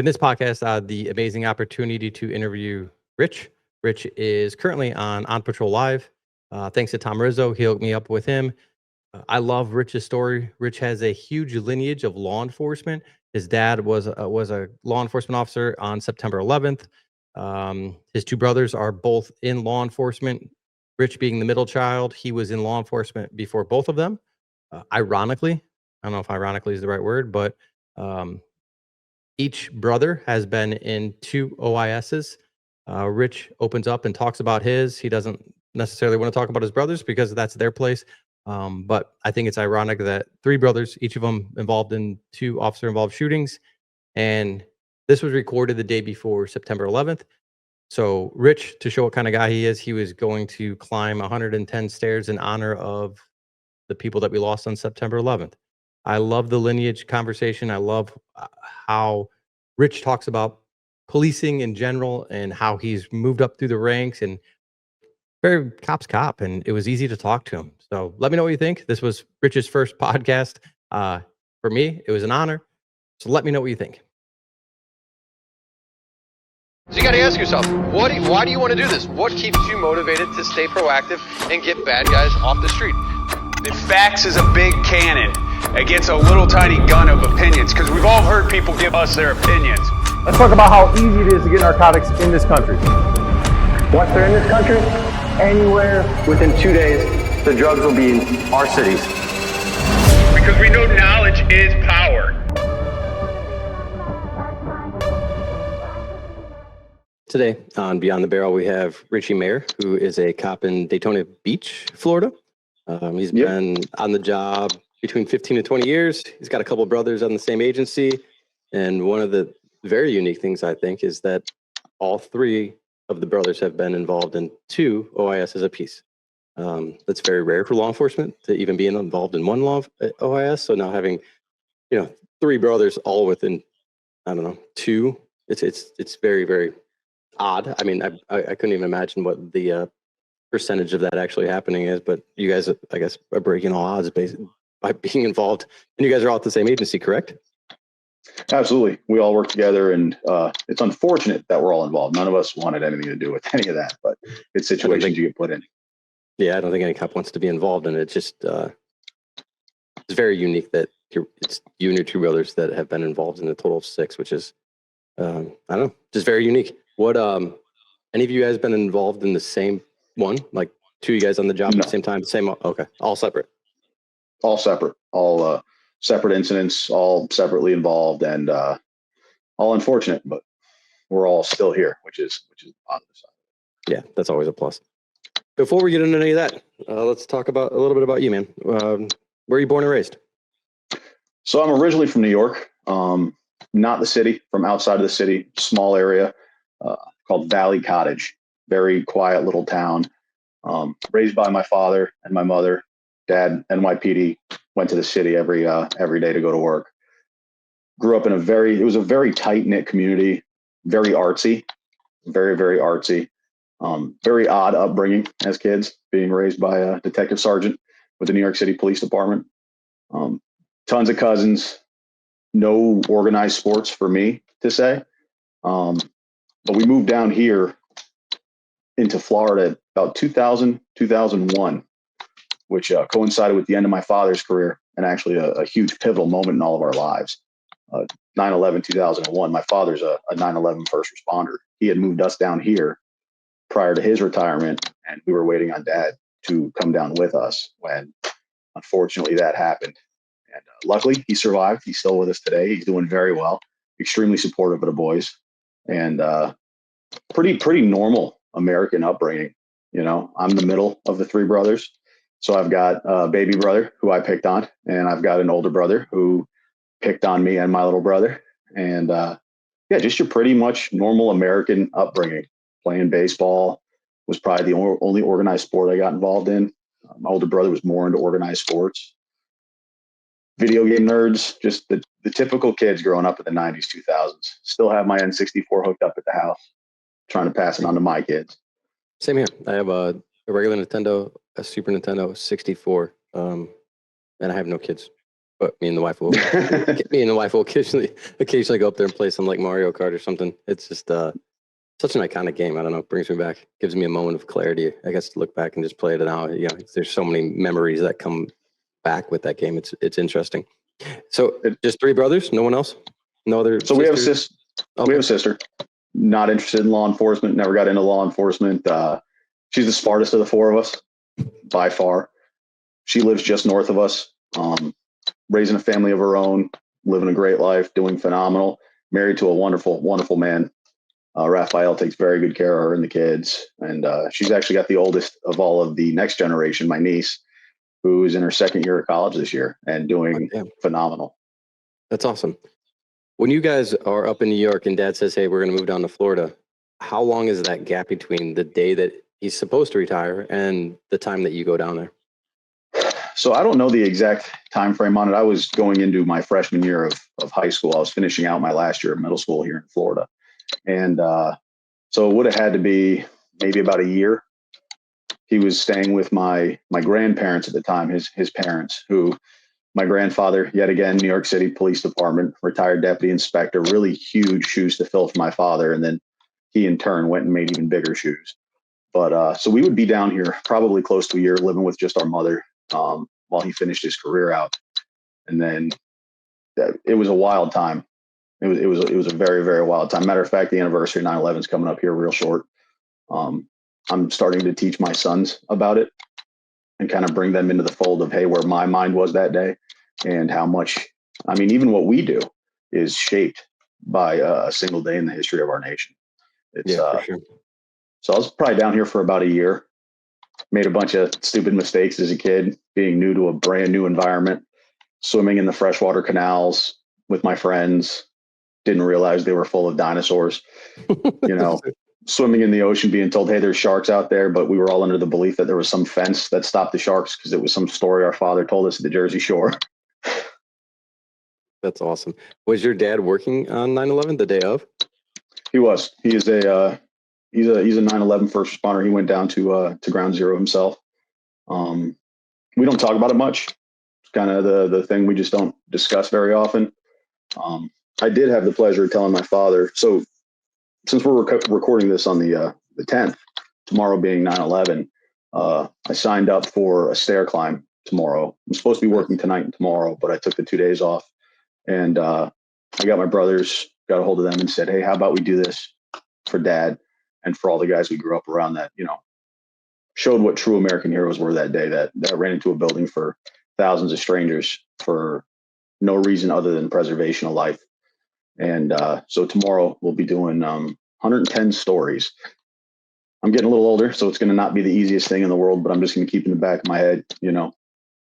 In this podcast, I had the amazing opportunity to interview Rich. Rich is currently on Patrol Live. Thanks to Tom Rizzo, he hooked me up with him. I love Rich's story. Rich has a huge lineage of law enforcement. His dad was a law enforcement officer on September 11th. His two brothers are both in law enforcement. Rich being the middle child, he was in law enforcement before both of them. Ironically, I don't know if ironically is the right word, but each brother has been in two OISs. Rich opens up and talks about his. He doesn't necessarily want to talk about his brothers because that's their place. But I think it's ironic that three brothers, each of them involved in two officer-involved shootings. And this was recorded the day before September 11th. So Rich, to show what kind of guy he is, he was going to climb 110 stairs in honor of the people that we lost on September 11th. I love the lineage conversation. I love how Rich talks about policing in general and how he's moved up through the ranks and very cop's cop. And it was easy to talk to him. So let me know what you think. This was Rich's first podcast. For me, it was an honor. So let me know what you think. So you got to ask yourself, why do you want to do this? What keeps you motivated to stay proactive and get bad guys off the street? The facts is a big cannon against a little tiny gun of opinions, because we've all heard people give us their opinions. Let's talk about how easy it is to get narcotics in this country. Once they're in this country, anywhere within 2 days, the drugs will be in our cities. Because we know knowledge is power. Today on Beyond the Barrel, we have Richie Maher, who is a cop in Daytona Beach, Florida. He's been on the job between 15 and 20 years. He's got a couple of brothers on the same agency. And one of the very unique things, I think, is that all three of the brothers have been involved in two OISs apiece. That's very rare for law enforcement to even be involved in one OIS. So now having, three brothers all within, I don't know, two, it's very, very odd. I mean, I couldn't even imagine what the percentage of that actually happening is, but you guys, I guess, are breaking all odds by being involved. And you guys are all at the same agency, correct? Absolutely. We all work together, and it's unfortunate that we're all involved. None of us wanted anything to do with any of that, but it's situations you get put in. Yeah, I don't think any cop wants to be involved in it. It's just, it's very unique that it's you and your two brothers that have been involved in a total of six, which is, I don't know, just very unique. What, any of you guys been involved in the same one? Like two of you guys on the job at the same time? Same, okay, all separate. All separate, all separate incidents, all separately involved, and all unfortunate, but we're all still here, which is the positive side. Yeah, that's always a plus. Before we get into any of that, let's talk about a little bit about you, man. Where are you born and raised? So I'm originally from New York, not the city, from outside of the city, small area called Valley Cottage. Very quiet little town. Raised by my father and my mother. Dad, NYPD, went to the city every day to go to work. Grew up in it was a very tight-knit community, very artsy, very, very artsy. Very odd upbringing as kids, being raised by a detective sergeant with the New York City Police Department. Tons of cousins, no organized sports for me to say. But we moved down here into Florida about 2000, 2001, which coincided with the end of my father's career and actually a huge pivotal moment in all of our lives. 9/11, 2001, my father's a 9/11 first responder. He had moved us down here prior to his retirement, and we were waiting on Dad to come down with us when, unfortunately, that happened. And luckily, he survived. He's still with us today. He's doing very well. Extremely supportive of the boys, and pretty normal American upbringing. I'm the middle of the three brothers, so I've got a baby brother who I picked on, and I've got an older brother who picked on me and my little brother. And just your pretty much normal American upbringing. Playing baseball was probably the only organized sport I got involved in. My older brother was more into organized sports. Video game nerds, just the typical kids growing up in the 90s, 2000s. Still have my N64 hooked up at the house, trying to pass it on to my kids. Same here. I have a regular Nintendo, a Super Nintendo, 64, and I have no kids. but me and the wife will occasionally go up there and play some like Mario Kart or something. It's just such an iconic game. I don't know, it brings me back, gives me a moment of clarity, I guess, to look back and just play it now. You know, there's so many memories that come back with that game. It's interesting. So just three brothers, no one else, no other. So we have a sister. Okay. We have a sister. Not interested in law enforcement. Never got into law enforcement. She's the smartest of the four of us, by far. She lives just north of us. Raising a family of her own, living a great life, doing phenomenal. Married to a wonderful, wonderful man. Raphael takes very good care of her and the kids. And she's actually got the oldest of all of the next generation, my niece, who is in her second year of college this year and doing phenomenal. That's awesome. When you guys are up in New York and dad says, hey, we're going to move down to Florida, how long is that gap between the day that he's supposed to retire and the time that you go down there? So I don't know the exact time frame on it. I was going into my freshman year of high school. I was finishing out my last year of middle school here in Florida. And so it would have had to be maybe about a year. He was staying with my grandparents at the time, his parents, who my grandfather, yet again, New York City Police Department, retired deputy inspector, really huge shoes to fill for my father. And then he in turn went and made even bigger shoes. But so we would be down here probably close to a year living with just our mother while he finished his career out. And then it was a wild time. It was a very, very wild time. Matter of fact, the anniversary of 9/11 is coming up here real short. I'm starting to teach my sons about it and kind of bring them into the fold of, hey, where my mind was that day and how much, I mean, even what we do is shaped by a single day in the history of our nation. It's, for sure. So I was probably down here for about a year, made a bunch of stupid mistakes as a kid, being new to a brand new environment, swimming in the freshwater canals with my friends, didn't realize they were full of dinosaurs, you know, swimming in the ocean, being told, hey, there's sharks out there. But we were all under the belief that there was some fence that stopped the sharks because it was some story our father told us at the Jersey Shore. That's awesome. Was your dad working on 9/11 the day of? He was. He is he's a 9/11 first responder. He went down to ground zero himself. We don't talk about it much. It's kind of the thing we just don't discuss very often. I did have the pleasure of telling my father. So since we're recording this on the 10th, tomorrow being 9/11, I signed up for a stair climb tomorrow. I'm supposed to be working tonight and tomorrow, but I took the 2 days off. And I got my brothers, got a hold of them and said, hey, how about we do this for dad and for all the guys we grew up around that, you know, showed what true American heroes were that day, that ran into a building for thousands of strangers for no reason other than preservation of life. And so tomorrow we'll be doing 110 stories. I'm getting a little older, so it's going to not be the easiest thing in the world, but I'm just going to keep in the back of my head, you know,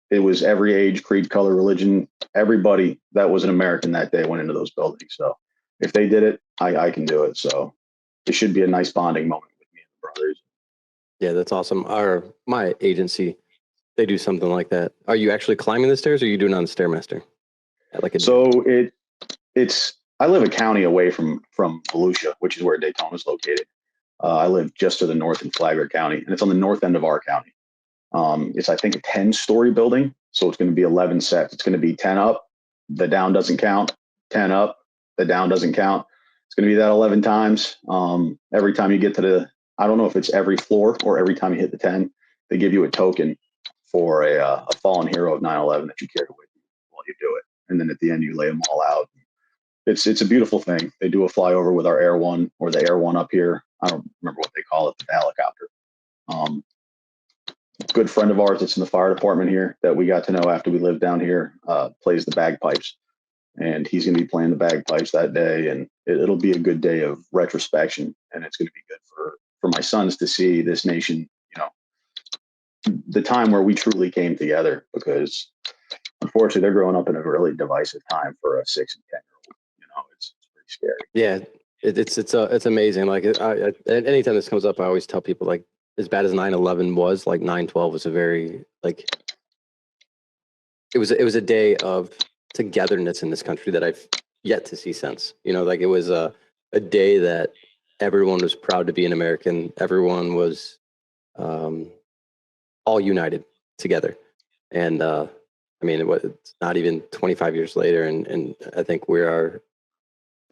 it was every age, creed, color, religion, everybody that was an American that day went into those buildings. So if they did it, I can do it. So it should be a nice bonding moment with me and the brothers. Yeah, that's awesome. My agency, they do something like that. Are you actually climbing the stairs or are you doing it on the Stairmaster? I live a county away from Volusia, which is where Daytona is located. I live just to the north in Flagler County, and it's on the north end of our county. It's, I think, a 10-story building. So it's going to be 11 sets. It's going to be 10 up, the down doesn't count, 10 up, the down doesn't count. It's going to be that 11 times. Every time you get to I don't know if it's every floor or every time you hit the 10, they give you a token for a fallen hero of 9/11 that you carry with you while you do it. And then at the end, you lay them all out. It's a beautiful thing. They do a flyover with our Air One or the Air One up here. I don't remember what they call it, the helicopter. Good friend of ours that's in the fire department here that we got to know after we lived down here plays the bagpipes, and he's going to be playing the bagpipes that day, and it'll be a good day of retrospection, and it's going to be good for my sons to see this nation, you know, the time where we truly came together, because unfortunately they're growing up in a really divisive time for a 6 and 10-year-old. You know, it's pretty scary. Yeah, it's amazing. Like anytime this comes up, I always tell people, like, as bad as 9/11 was, like 9/12 was a very, like, it was a day of togetherness in this country that I've yet to see since. You know, like, it was a day that everyone was proud to be an American. Everyone was all united together. And I mean, it's not even 25 years later, and I think we are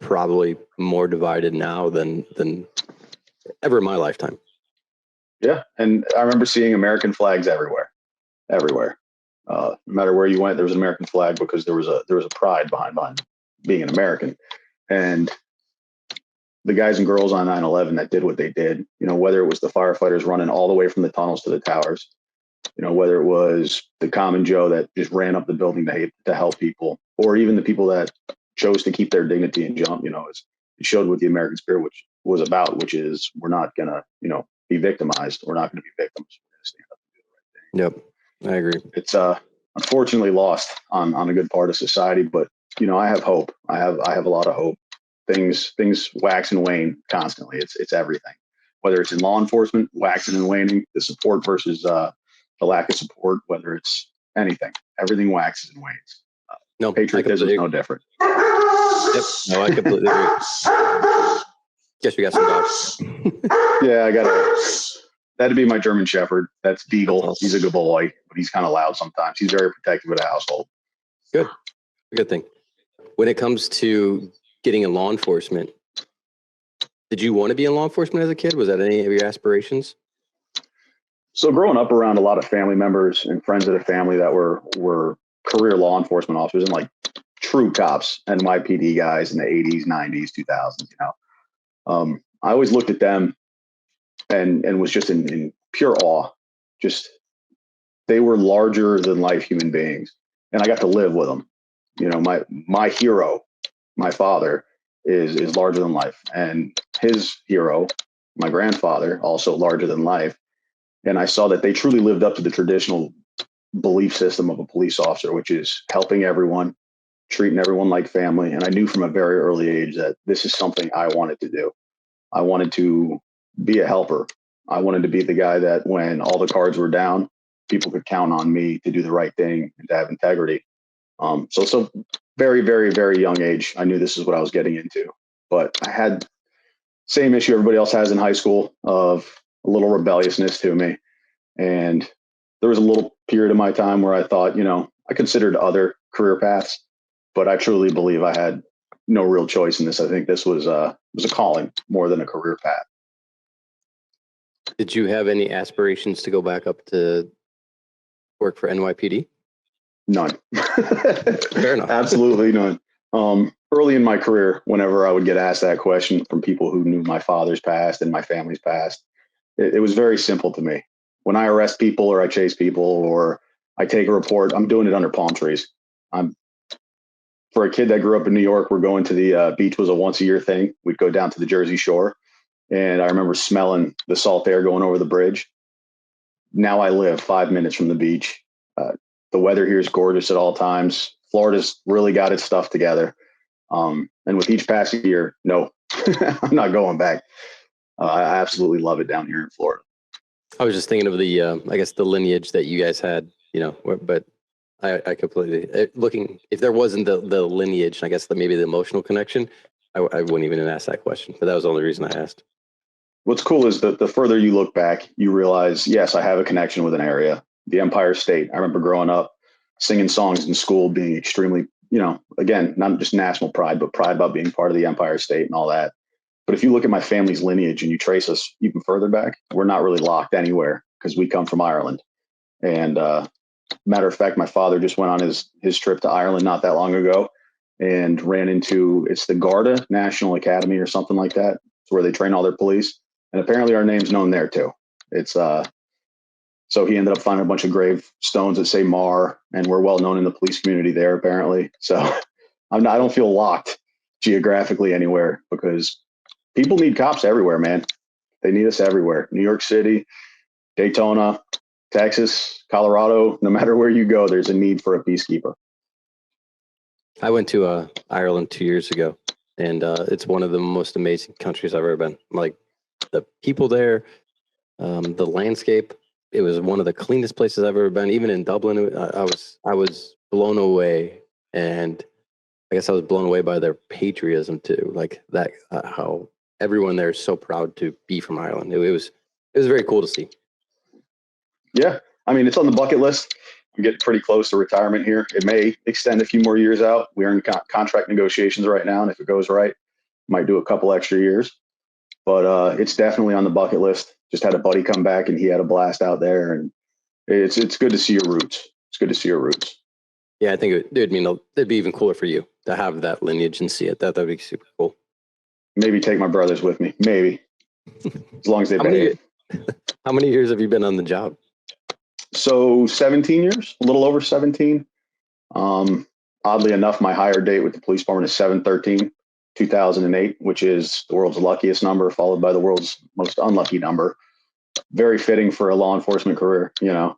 probably more divided now than ever in my lifetime. Yeah, and I remember seeing American flags everywhere, everywhere. No matter where you went, there was an American flag because there was a pride behind being an American, and the guys and girls on 9/11 that did what they did. You know, whether it was the firefighters running all the way from the tunnels to the towers, you know, whether it was the common Joe that just ran up the building to help people, or even the people that chose to keep their dignity and jump. You know, it showed what the American spirit was about, which is we're not gonna, you know, be victimized. We're not gonna be victims. We're gonna stand up and do the right thing. Yep, I agree. It's unfortunately lost on a good part of society, but you know, I have hope. I have a lot of hope. Things wax and wane constantly. It's everything. Whether it's in law enforcement, waxing and waning, the support versus the lack of support, whether it's anything, everything waxes and wanes. No, patriotism is no different. Yep. No, I completely agree. Guess we got some dogs. Yeah, that'd be my German Shepherd. That's Beagle. That's awesome. He's a good boy, but he's kind of loud sometimes. He's very protective of the household. Good. Good thing. When it comes to getting in law enforcement, did you want to be in law enforcement as a kid? Was that any of your aspirations? So growing up around a lot of family members and friends of the family that were career law enforcement officers and like true cops, NYPD guys in the 80s, 90s, 2000s, you know, I always looked at them and was just in pure awe. Just, they were larger than life human beings. And I got to live with them. You know, my hero, my father, is larger than life. And his hero, my grandfather, also larger than life. And I saw that they truly lived up to the traditional belief system of a police officer, which is helping everyone, treating everyone like family. And I knew from a very early age that this is something I wanted to do. I wanted to be a helper. I wanted to be the guy that when all the cards were down, people could count on me to do the right thing and to have integrity. So very, very, very young age, I knew this is what I was getting into. But I had same issue everybody else has in high school of a little rebelliousness to me. And there was a little period of my time where I thought, you know, I considered other career paths, but I truly believe I had no real choice in this. I think this was a calling more than a career path. Did you have any aspirations to go back up to work for NYPD? None. Fair enough. Absolutely none. Early in my career, whenever I would get asked that question from people who knew my father's past and my family's past, it was very simple to me. When I arrest people or I chase people or I take a report, I'm doing it under palm trees. For a kid that grew up in New York, we're going to the beach was a once a year thing. We'd go down to the Jersey Shore. And I remember smelling the salt air going over the bridge. Now I live 5 minutes from the beach. The weather here is gorgeous at all times. Florida's really got its stuff together. And with each passing year, no, I'm not going back. I absolutely love it down here in Florida. I was just thinking of the, I guess, the lineage that you guys had, you know, but I completely, looking, if there wasn't the lineage, I guess maybe the emotional connection, I wouldn't even have asked that question, but that was the only reason I asked. What's cool is that the further you look back, you realize, yes, I have a connection with an area. The Empire State. I remember growing up, singing songs in school, being extremely, you know, again, not just national pride, but pride about being part of the Empire State and all that. But if you look at my family's lineage and you trace us even further back, we're not really locked anywhere because we come from Ireland. And matter of fact, my father just went on his trip to Ireland not that long ago and ran into, it's the Garda National Academy or something like that. It's where they train all their police. And apparently our name's known there too. It's so he ended up finding a bunch of gravestones that say Maher, and we're well known in the police community there apparently. So I don't feel locked geographically anywhere because people need cops everywhere, man. They need us everywhere. New York City, Daytona, Texas, Colorado, no matter where you go, there's a need for a peacekeeper. I went to Ireland 2 years ago, and it's one of the most amazing countries I've ever been. Like the people there, the landscape. It was one of the cleanest places I've ever been. Even in Dublin, I was blown away, and I guess I was blown away by their patriotism too. Like that, how everyone there is so proud to be from Ireland. It was very cool to see. Yeah, I mean, it's on the bucket list. I'm getting pretty close to retirement here. It may extend a few more years out. We're in contract negotiations right now, and if it goes right, might do a couple extra years. But it's definitely on the bucket list. Just had a buddy come back, and he had a blast out there, and it's good to see your roots. It's good to see your roots. Yeah, I think it'd be even cooler for you to have that lineage and see it. That'd be super cool. Maybe take my brothers with me. Maybe, as long as they behave. How many years have you been on the job? So 17 years, a little over 17. Oddly enough, my hire date with the police department is 7/13/2008, which is the world's luckiest number, followed by the world's most unlucky number. Very fitting for a law enforcement career, you know.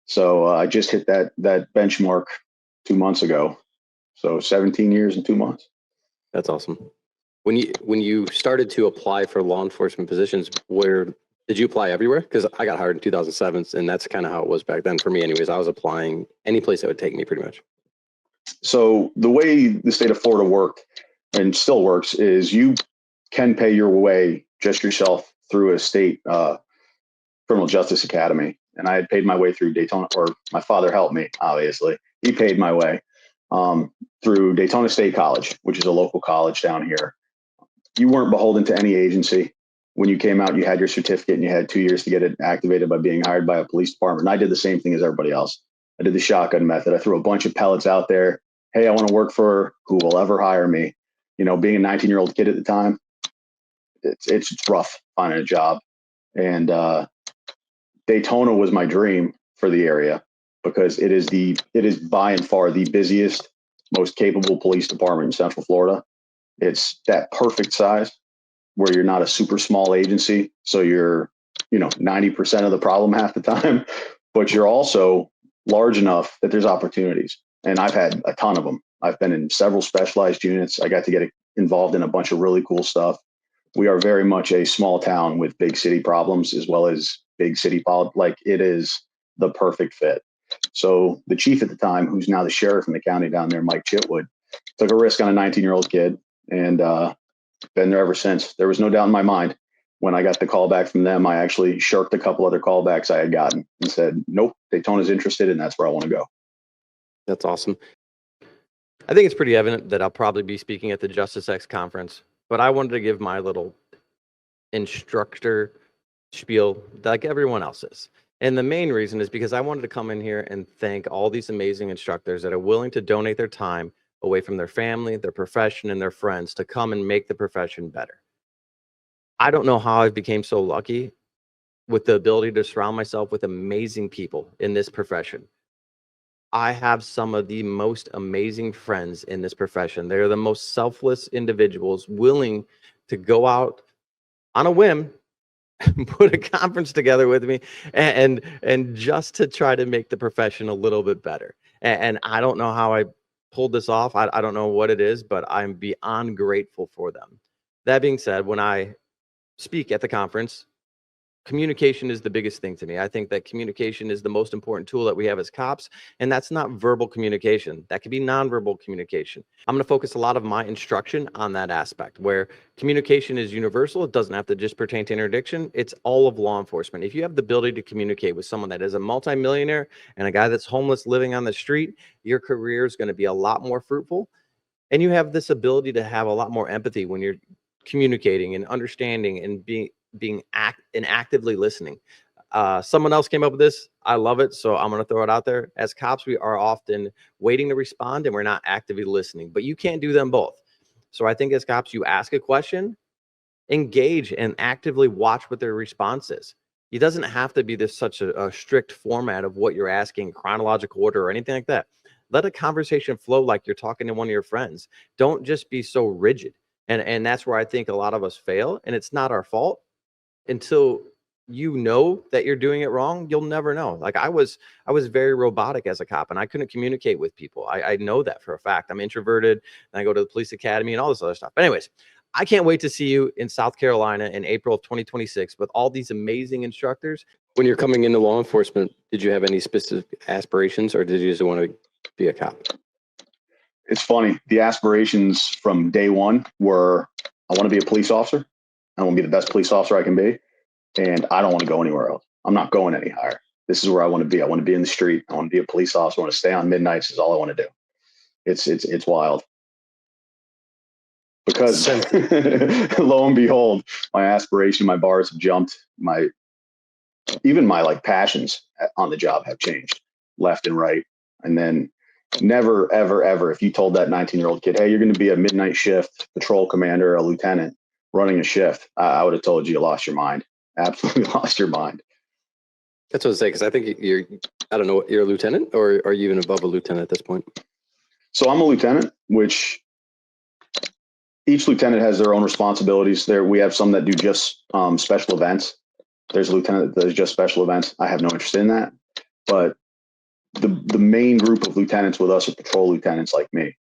So I just hit that benchmark 2 months ago. So 17 years and 2 months. That's awesome. When you started to apply for law enforcement positions, where did you apply everywhere? Because I got hired in 2007, and that's kind of how it was back then for me anyways. I was applying any place that would take me pretty much. So the way the state of Florida worked and still works is you can pay your way just yourself through a state criminal justice academy. And I had paid my way through Daytona, or my father helped me, obviously. He paid my way through Daytona State College, which is a local college down here. You weren't beholden to any agency. When you came out, you had your certificate and you had 2 years to get it activated by being hired by a police department. And I did the same thing as everybody else. I did the shotgun method. I threw a bunch of pellets out there. Hey, I want to work for who will ever hire me. You know, being a 19-year-old kid at the time, it's rough finding a job. And Daytona was my dream for the area because it is by and far the busiest, most capable police department in Central Florida. It's that perfect size where you're not a super small agency. So you're, 90% of the problem half the time, but you're also large enough that there's opportunities. And I've had a ton of them. I've been in several specialized units. I got to get involved in a bunch of really cool stuff. We are very much a small town with big city problems as well as big city politics. Like, it is the perfect fit. So the chief at the time, who's now the sheriff in the county down there, Mike Chitwood, took a risk on a 19-year-old kid, and been there ever since. There was no doubt in my mind when I got the call back from them. I actually shirked a couple other callbacks I had gotten and said, nope, Daytona's interested, and that's where I want to go. That's awesome. I think it's pretty evident that I'll probably be speaking at the Justice X conference, but I wanted to give my little instructor spiel like everyone else is. And the main reason is because I wanted to come in here and thank all these amazing instructors that are willing to donate their time away from their family, their profession, and their friends to come and make the profession better. I don't know how I became so lucky with the ability to surround myself with amazing people in this profession. I have some of the most amazing friends in this profession. They're the most selfless individuals willing to go out on a whim, put a conference together with me, and just to try to make the profession a little bit better. And I don't know how I pulled this off. I don't know what it is, but I'm beyond grateful for them. That being said, when I speak at the conference, communication is the biggest thing to me. I think that communication is the most important tool that we have as cops, and that's not verbal communication. That could be nonverbal communication. I'm going to focus a lot of my instruction on that aspect, where communication is universal. It doesn't have to just pertain to interdiction. It's all of law enforcement. If you have the ability to communicate with someone that is a multimillionaire and a guy that's homeless living on the street, your career is going to be a lot more fruitful. And you have this ability to have a lot more empathy when you're communicating and understanding and being actively listening. Someone else came up with this. I love it. So I'm going to throw it out there. As cops, we are often waiting to respond and we're not actively listening, but you can't do them both. So I think as cops, you ask a question, engage, and actively watch what their response is. It doesn't have to be this such a strict format of what you're asking, chronological order or anything like that. Let a conversation flow like you're talking to one of your friends. Don't just be so rigid. And that's where I think a lot of us fail, and it's not our fault. Until you know that you're doing it wrong, you'll never know. Like I was very robotic as a cop, and I couldn't communicate with people. I know that for a fact. I'm introverted, and I go to the police academy and all this other stuff. But anyways, I can't wait to see you in South Carolina in April of 2026 with all these amazing instructors. When you're coming into law enforcement, did you have any specific aspirations, or did you just want to be a cop? It's funny. The aspirations from day one were, I want to be a police officer. I want to be the best police officer I can be. And I don't want to go anywhere else. I'm not going any higher. This is where I want to be. I want to be in the street. I want to be a police officer. I want to stay on midnights is all I want to do. It's wild. Because lo and behold, my aspiration, my bars have jumped. Even my like passions on the job have changed left and right. And then never, ever, ever, if you told that 19-year-old kid, hey, you're going to be a midnight shift patrol commander, a lieutenant running a shift, I would have told you lost your mind. Absolutely lost your mind. That's what I say, because I think I don't know, you're a lieutenant, or are you even above a lieutenant at this point? So I'm a lieutenant, which each lieutenant has their own responsibilities. We have some that do just special events. There's a lieutenant that does just special events. I have no interest in that. But the main group of lieutenants with us are patrol lieutenants like me.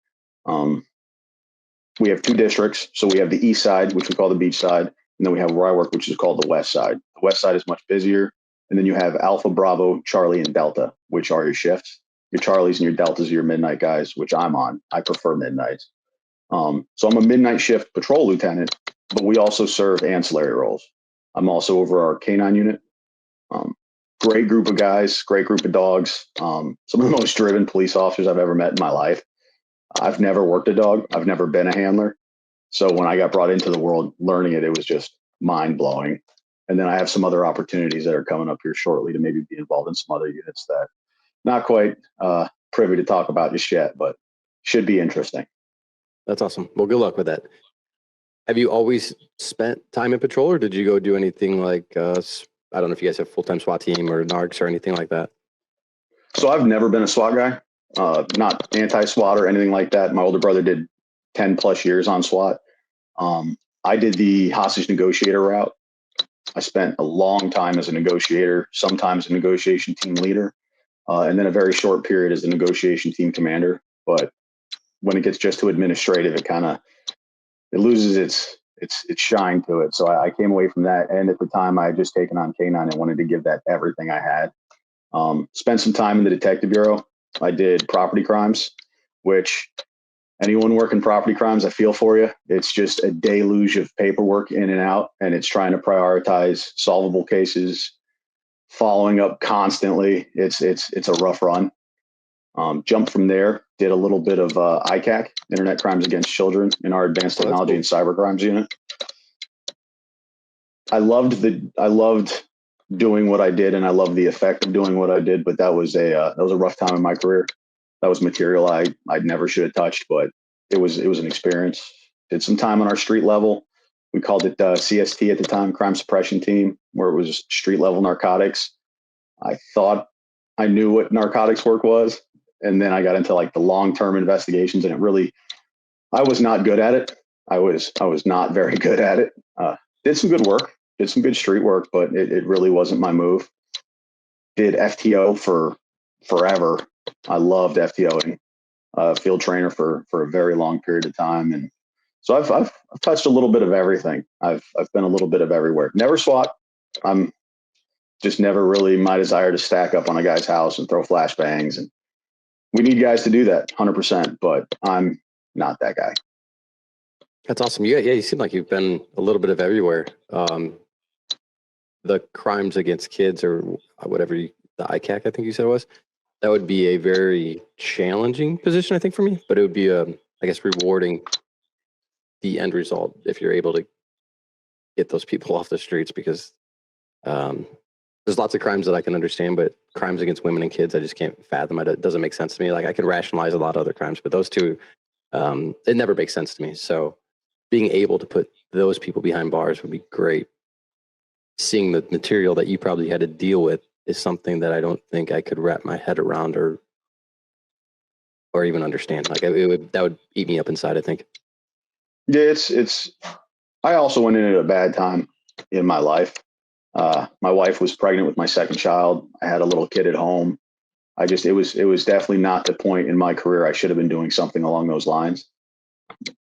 We have 2 districts. So we have the east side, which we call the beach side. And then we have where I work, which is called the west side. The west side is much busier. And then you have Alpha, Bravo, Charlie, and Delta, which are your shifts. Your Charlies and your Deltas are your midnight guys, which I'm on. I prefer midnights. So I'm a midnight shift patrol lieutenant, but we also serve ancillary roles. I'm also over our K9 unit. Great group of guys, great group of dogs. Some of the most driven police officers I've ever met in my life. I've never worked a dog. I've never been a handler. So when I got brought into the world learning it, it was just mind blowing. And then I have some other opportunities that are coming up here shortly to maybe be involved in some other units that not quite privy to talk about just yet, but should be interesting. That's awesome. Well, good luck with that. Have you always spent time in patrol, or did you go do anything like, I don't know if you guys have full-time SWAT team or NARCs or anything like that? So I've never been a SWAT guy, not anti-SWAT or anything like that. My older brother did 10 plus years on SWAT. I did the hostage negotiator route. I spent a long time as a negotiator, sometimes a negotiation team leader, and then a very short period as a negotiation team commander. But when it gets just to administrative, it loses its shine to it. So I came away from that. And at the time I had just taken on K9 and wanted to give that everything I had. Spent some time in the detective bureau. I did property crimes, which anyone working property crimes, I feel for you. It's just a deluge of paperwork in and out, and it's trying to prioritize solvable cases, following up constantly. It's a rough run. Jumped from there, did a little bit of ICAC, Internet Crimes Against Children, in our Advanced Technology and Cyber Crimes unit. I loved doing what I did, and I loved the effect of doing what I did. But that was a rough time in my career. That was material I never should have touched, but it was an experience. Did some time on our street level. We called it CST at the time, Crime Suppression Team, where it was street level narcotics. I thought I knew what narcotics work was. And then I got into like the long-term investigations, and I was not good at it. I was not very good at it. Did some good work, did some good street work, but it really wasn't my move. Did FTO for forever. I loved FTOing, field trainer for a very long period of time. And so I've touched a little bit of everything. I've been a little bit of everywhere. Never SWAT. I'm just never really my desire to stack up on a guy's house and throw flashbangs, and we need guys to do that 100%, but I'm not that guy. That's awesome. You seem like you've been a little bit of everywhere. The crimes against kids, or whatever, the ICAC, I think you said it was, that would be a very challenging position, I think, for me, but it would be, I guess, rewarding the end result if you're able to get those people off the streets, because there's lots of crimes that I can understand, but crimes against women and kids, I just can't fathom. It doesn't make sense to me. Like, I can rationalize a lot of other crimes, but those two, it never makes sense to me. So being able to put those people behind bars would be great. Seeing the material that you probably had to deal with is something that I don't think I could wrap my head around or even understand. Like, that would eat me up inside, I think. Yeah, I also went in at a bad time in my life. My wife was pregnant with my second child. I had a little kid at home. It was definitely not the point in my career I should have been doing something along those lines.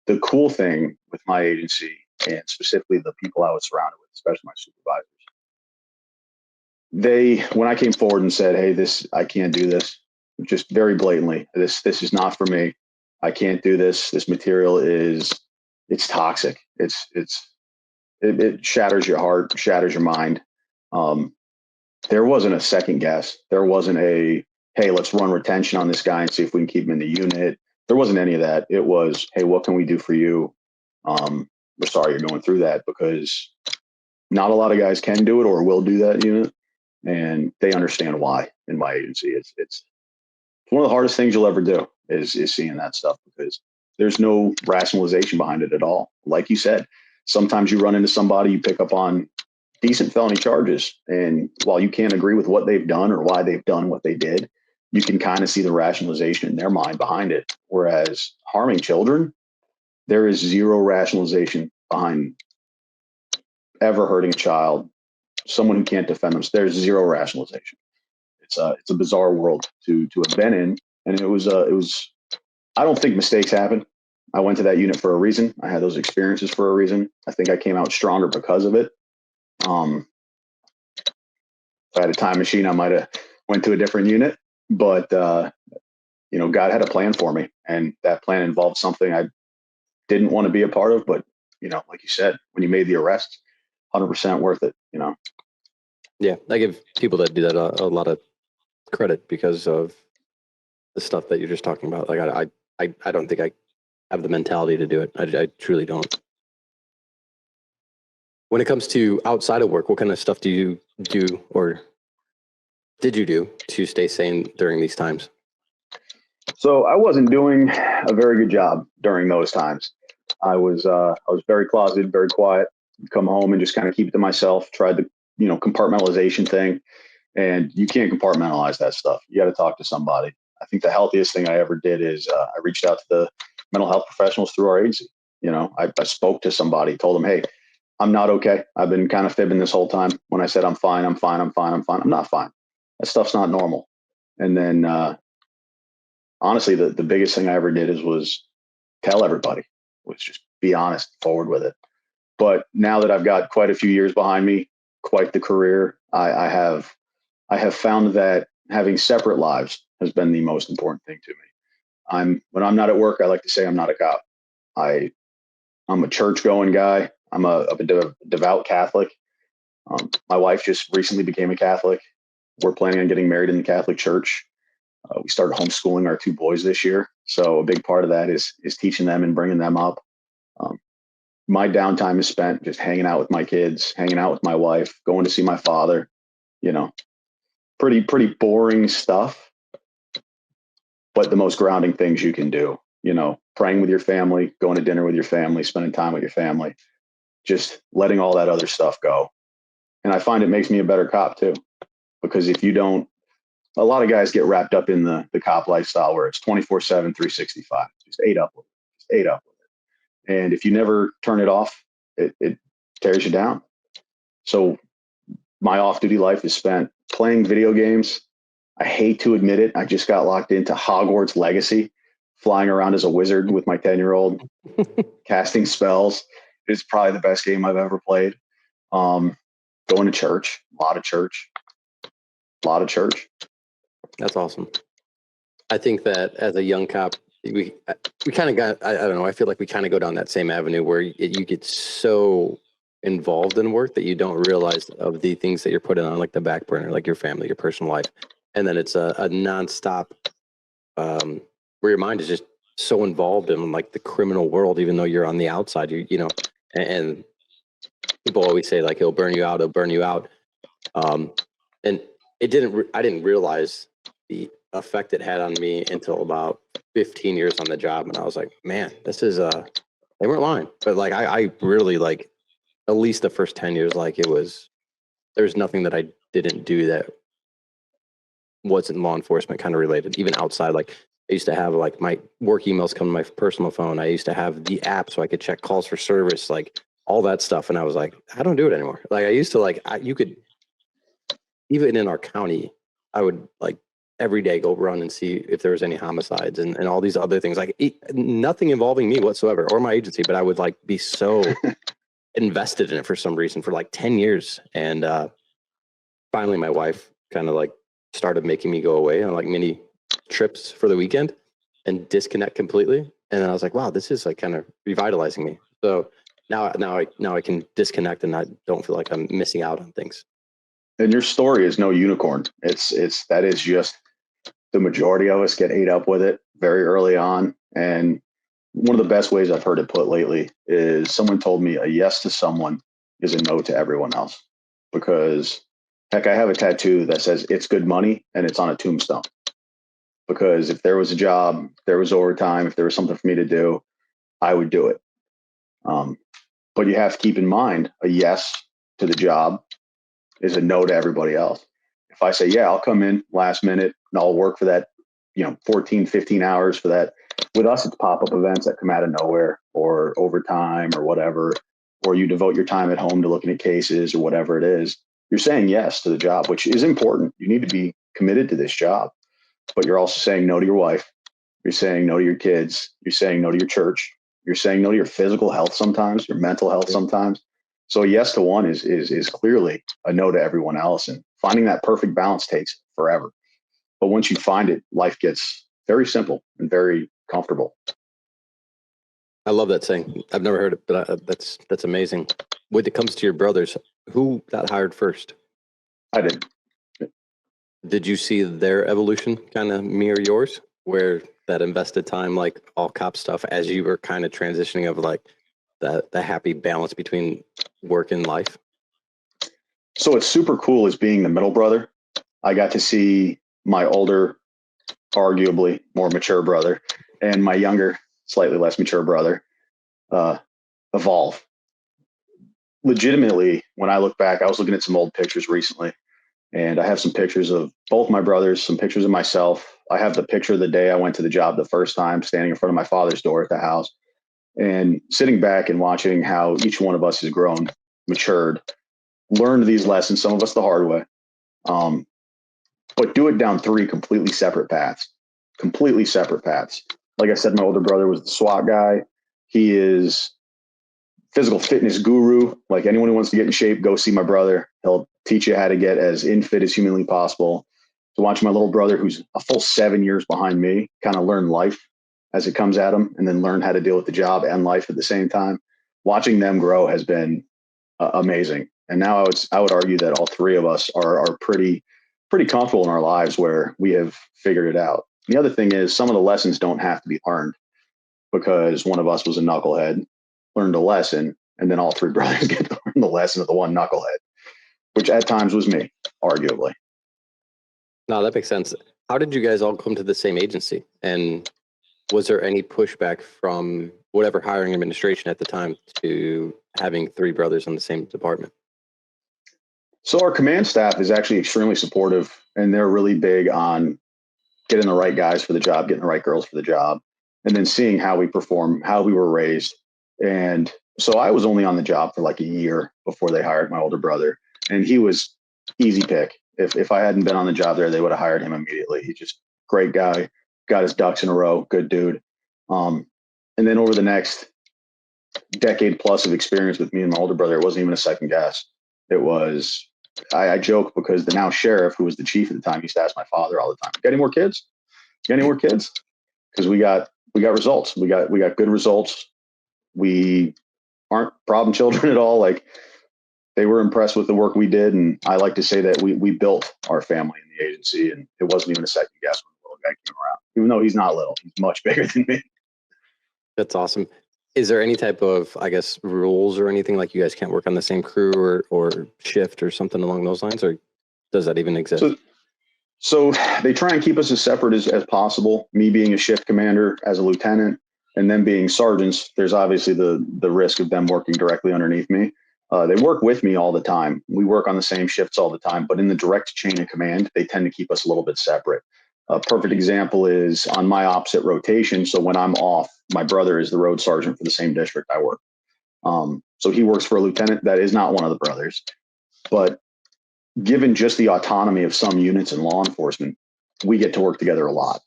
The cool thing with my agency, and specifically the people I was surrounded with, especially my supervisors, when I came forward and said, hey, I can't do this, just very blatantly, this is not for me. I can't do this. This material it's toxic. It shatters your heart, shatters your mind. there wasn't a second guess. There wasn't a, hey, let's run retention on this guy and see if we can keep him in the unit. There wasn't any of that. It was, hey, what can we do for you? We're sorry you're going through that, because not a lot of guys can do it or will do that unit, and they understand why in my agency. It's one of the hardest things you'll ever do is seeing that stuff, because there's no rationalization behind it at all. Like you said, sometimes you run into somebody, you pick up on decent felony charges, and while you can't agree with what they've done or why they've done what they did, you can kind of see the rationalization in their mind behind it. Whereas harming children, there is zero rationalization behind ever hurting a child, someone who can't defend themselves. There's zero rationalization. It's a bizarre world to have been in, and it was I don't think mistakes happen. I went to that unit for a reason. I had those experiences for a reason. I think I came out stronger because of it. If I had a time machine, I might have went to a different unit, but God had a plan for me, and that plan involved something I didn't want to be a part of. But like you said, when you made the arrest, 100% worth it. Yeah, I give people that do that a lot of credit because of the stuff that you're just talking about. Like I don't think I have the mentality to do it. I truly don't. When it comes to outside of work, what kind of stuff do you do, or did you do, to stay sane during these times? So I wasn't doing a very good job during those times. I was very closeted, very quiet. Come home and just kind of keep it to myself. Tried the compartmentalization thing, and you can't compartmentalize that stuff. You got to talk to somebody. I think the healthiest thing I ever did is I reached out to the mental health professionals through our agency. I spoke to somebody, told them, hey, I'm not okay. I've been kind of fibbing this whole time. When I said I'm fine, I'm fine, I'm fine, I'm fine. I'm not fine. That stuff's not normal. And then honestly, the biggest thing I ever did was tell everybody, was just be honest, forward with it. But now that I've got quite a few years behind me, quite the career, I have found that having separate lives has been the most important thing to me. When I'm not at work, I like to say I'm not a cop. I'm a church going guy. I'm a devout Catholic. My wife just recently became a Catholic. We're planning on getting married in the Catholic Church. We started homeschooling our 2 boys this year. So a big part of that is teaching them and bringing them up. My downtime is spent just hanging out with my kids, hanging out with my wife, going to see my father, pretty boring stuff, but the most grounding things you can do, praying with your family, going to dinner with your family, spending time with your family, just letting all that other stuff go. And I find it makes me a better cop too, because if you don't, a lot of guys get wrapped up in the cop lifestyle where it's 24/7, 365, just ate up with it. And if you never turn it off, it tears you down. So my off-duty life is spent playing video games. I hate to admit it. I just got locked into Hogwarts Legacy, flying around as a wizard with my 10-year-old, casting spells. It's probably the best game I've ever played. Going to church, a lot of church. That's awesome. I think that as a young cop, we kind of got, I don't know, I feel like we kind of go down that same avenue where you get so involved in work that you don't realize of the things that you're putting on like the back burner, like your family, your personal life. And then it's a nonstop where your mind is just so involved in like the criminal world, even though you're on the outside, and people always say like, it'll burn you out. And I didn't realize the effect it had on me until about 15 years on the job. And I was like, man, this is, they weren't lying, but like, I really like at least the first 10 years, like there's nothing that I didn't do that wasn't law enforcement kind of related, even outside. Like I used to have like my work emails come to my personal phone. I used to have the app so I could check calls for service, like all that stuff. And I was like, I don't do it anymore. Like I used to you could, even in our county, I would like every day go run and see if there was any homicides and all these other things, like nothing involving me whatsoever or my agency, but I would like be so invested in it for some reason for like 10 years. And finally my wife kind of like started making me go away on like mini trips for the weekend and disconnect completely. And then I was like, wow, this is like kind of revitalizing me. So now I can disconnect and I don't feel like I'm missing out on things. And your story is no unicorn. That is just the majority of us get ate up with it very early on. And one of the best ways I've heard it put lately is someone told me a yes to someone is a no to everyone else. Because heck, I have a tattoo that says it's good money and it's on a tombstone. Because if there was a job, if there was overtime, if there was something for me to do, I would do it. But you have to keep in mind a yes to the job is a no to everybody else. If I say, yeah, I'll come in last minute and I'll work for that, 14, 15 hours for that. With us, it's pop-up events that come out of nowhere or overtime or whatever, or you devote your time at home to looking at cases or whatever it is. You're saying yes to the job, which is important. You need to be committed to this job, but you're also saying no to your wife. You're saying no to your kids. You're saying no to your church. You're saying no to your physical health sometimes, your mental health sometimes. So a yes to one is clearly a no to everyone else. And finding that perfect balance takes forever. But once you find it, life gets very simple and very comfortable. I love that saying. I've never heard it, but that's amazing. When it comes to your brothers, who got hired first? I did. Did you see their evolution kind of mirror yours, where that invested time, like all cop stuff, as you were kind of transitioning of like the happy balance between work and life? So what's super cool is being the middle brother. I got to see my older, arguably more mature brother and my younger, slightly less mature brother evolve. Legitimately, when I look back, I was looking at some old pictures recently, and I have some pictures of both my brothers, some pictures of myself. I have the picture of the day I went to the job the first time, standing in front of my father's door at the house and sitting back and watching how each one of us has grown, matured, learned these lessons, some of us the hard way, but do it down three completely separate paths. Like I said, my older brother was the SWAT guy. He is physical fitness guru. Like anyone who wants to get in shape, go see my brother. He'll teach you how to get as in fit as humanly possible. To watch my little brother, who's a full 7 years behind me, kind of learn life as it comes at him, and then learn how to deal with the job and life at the same time. Watching them grow has been amazing. And now I would argue that all three of us are pretty comfortable in our lives where we have figured it out. The other thing is some of the lessons don't have to be learned, because one of us was a knucklehead, learned a lesson, and then all three brothers get to learn the lesson of the one knucklehead, which at times was me, arguably. No, that makes sense. How did you guys all come to the same agency? And was there any pushback from whatever hiring administration at the time to having three brothers in the same department? So our command staff is actually extremely supportive, and they're really big on getting the right guys for the job, getting the right girls for the job, and then seeing how we perform, how we were raised. And so I was only on the job for like a year before they hired my older brother, and he was easy pick. If I hadn't been on the job there, they would have hired him immediately. He's just great guy, got his ducks in a row, good dude. And then over the next decade plus of experience with me and my older brother, it wasn't even a second guess. It was, I joke because the now sheriff, who was the chief at the time, used to ask my father all the time, "Got any more kids? Got any more kids?" Because we got results. We got good results. We aren't problem children at all. Like, they were impressed with the work we did. And I like to say that we built our family in the agency, and it wasn't even a second guess when the little guy came around, even though he's not little, he's much bigger than me. That's awesome. Is there any type of, I guess, rules or anything, like you guys can't work on the same crew or shift or something along those lines, or does that even exist? So they try and keep us as separate as possible. Me being a shift commander as a lieutenant, and them being sergeants, there's obviously the risk of them working directly underneath me. They work with me all the time. We work on the same shifts all the time, but in the direct chain of command, they tend to keep us a little bit separate. A perfect example is on my opposite rotation. So when I'm off, my brother is the road sergeant for the same district I work. So he works for a lieutenant that is not one of the brothers. But given just the autonomy of some units in law enforcement, we get to work together a lot.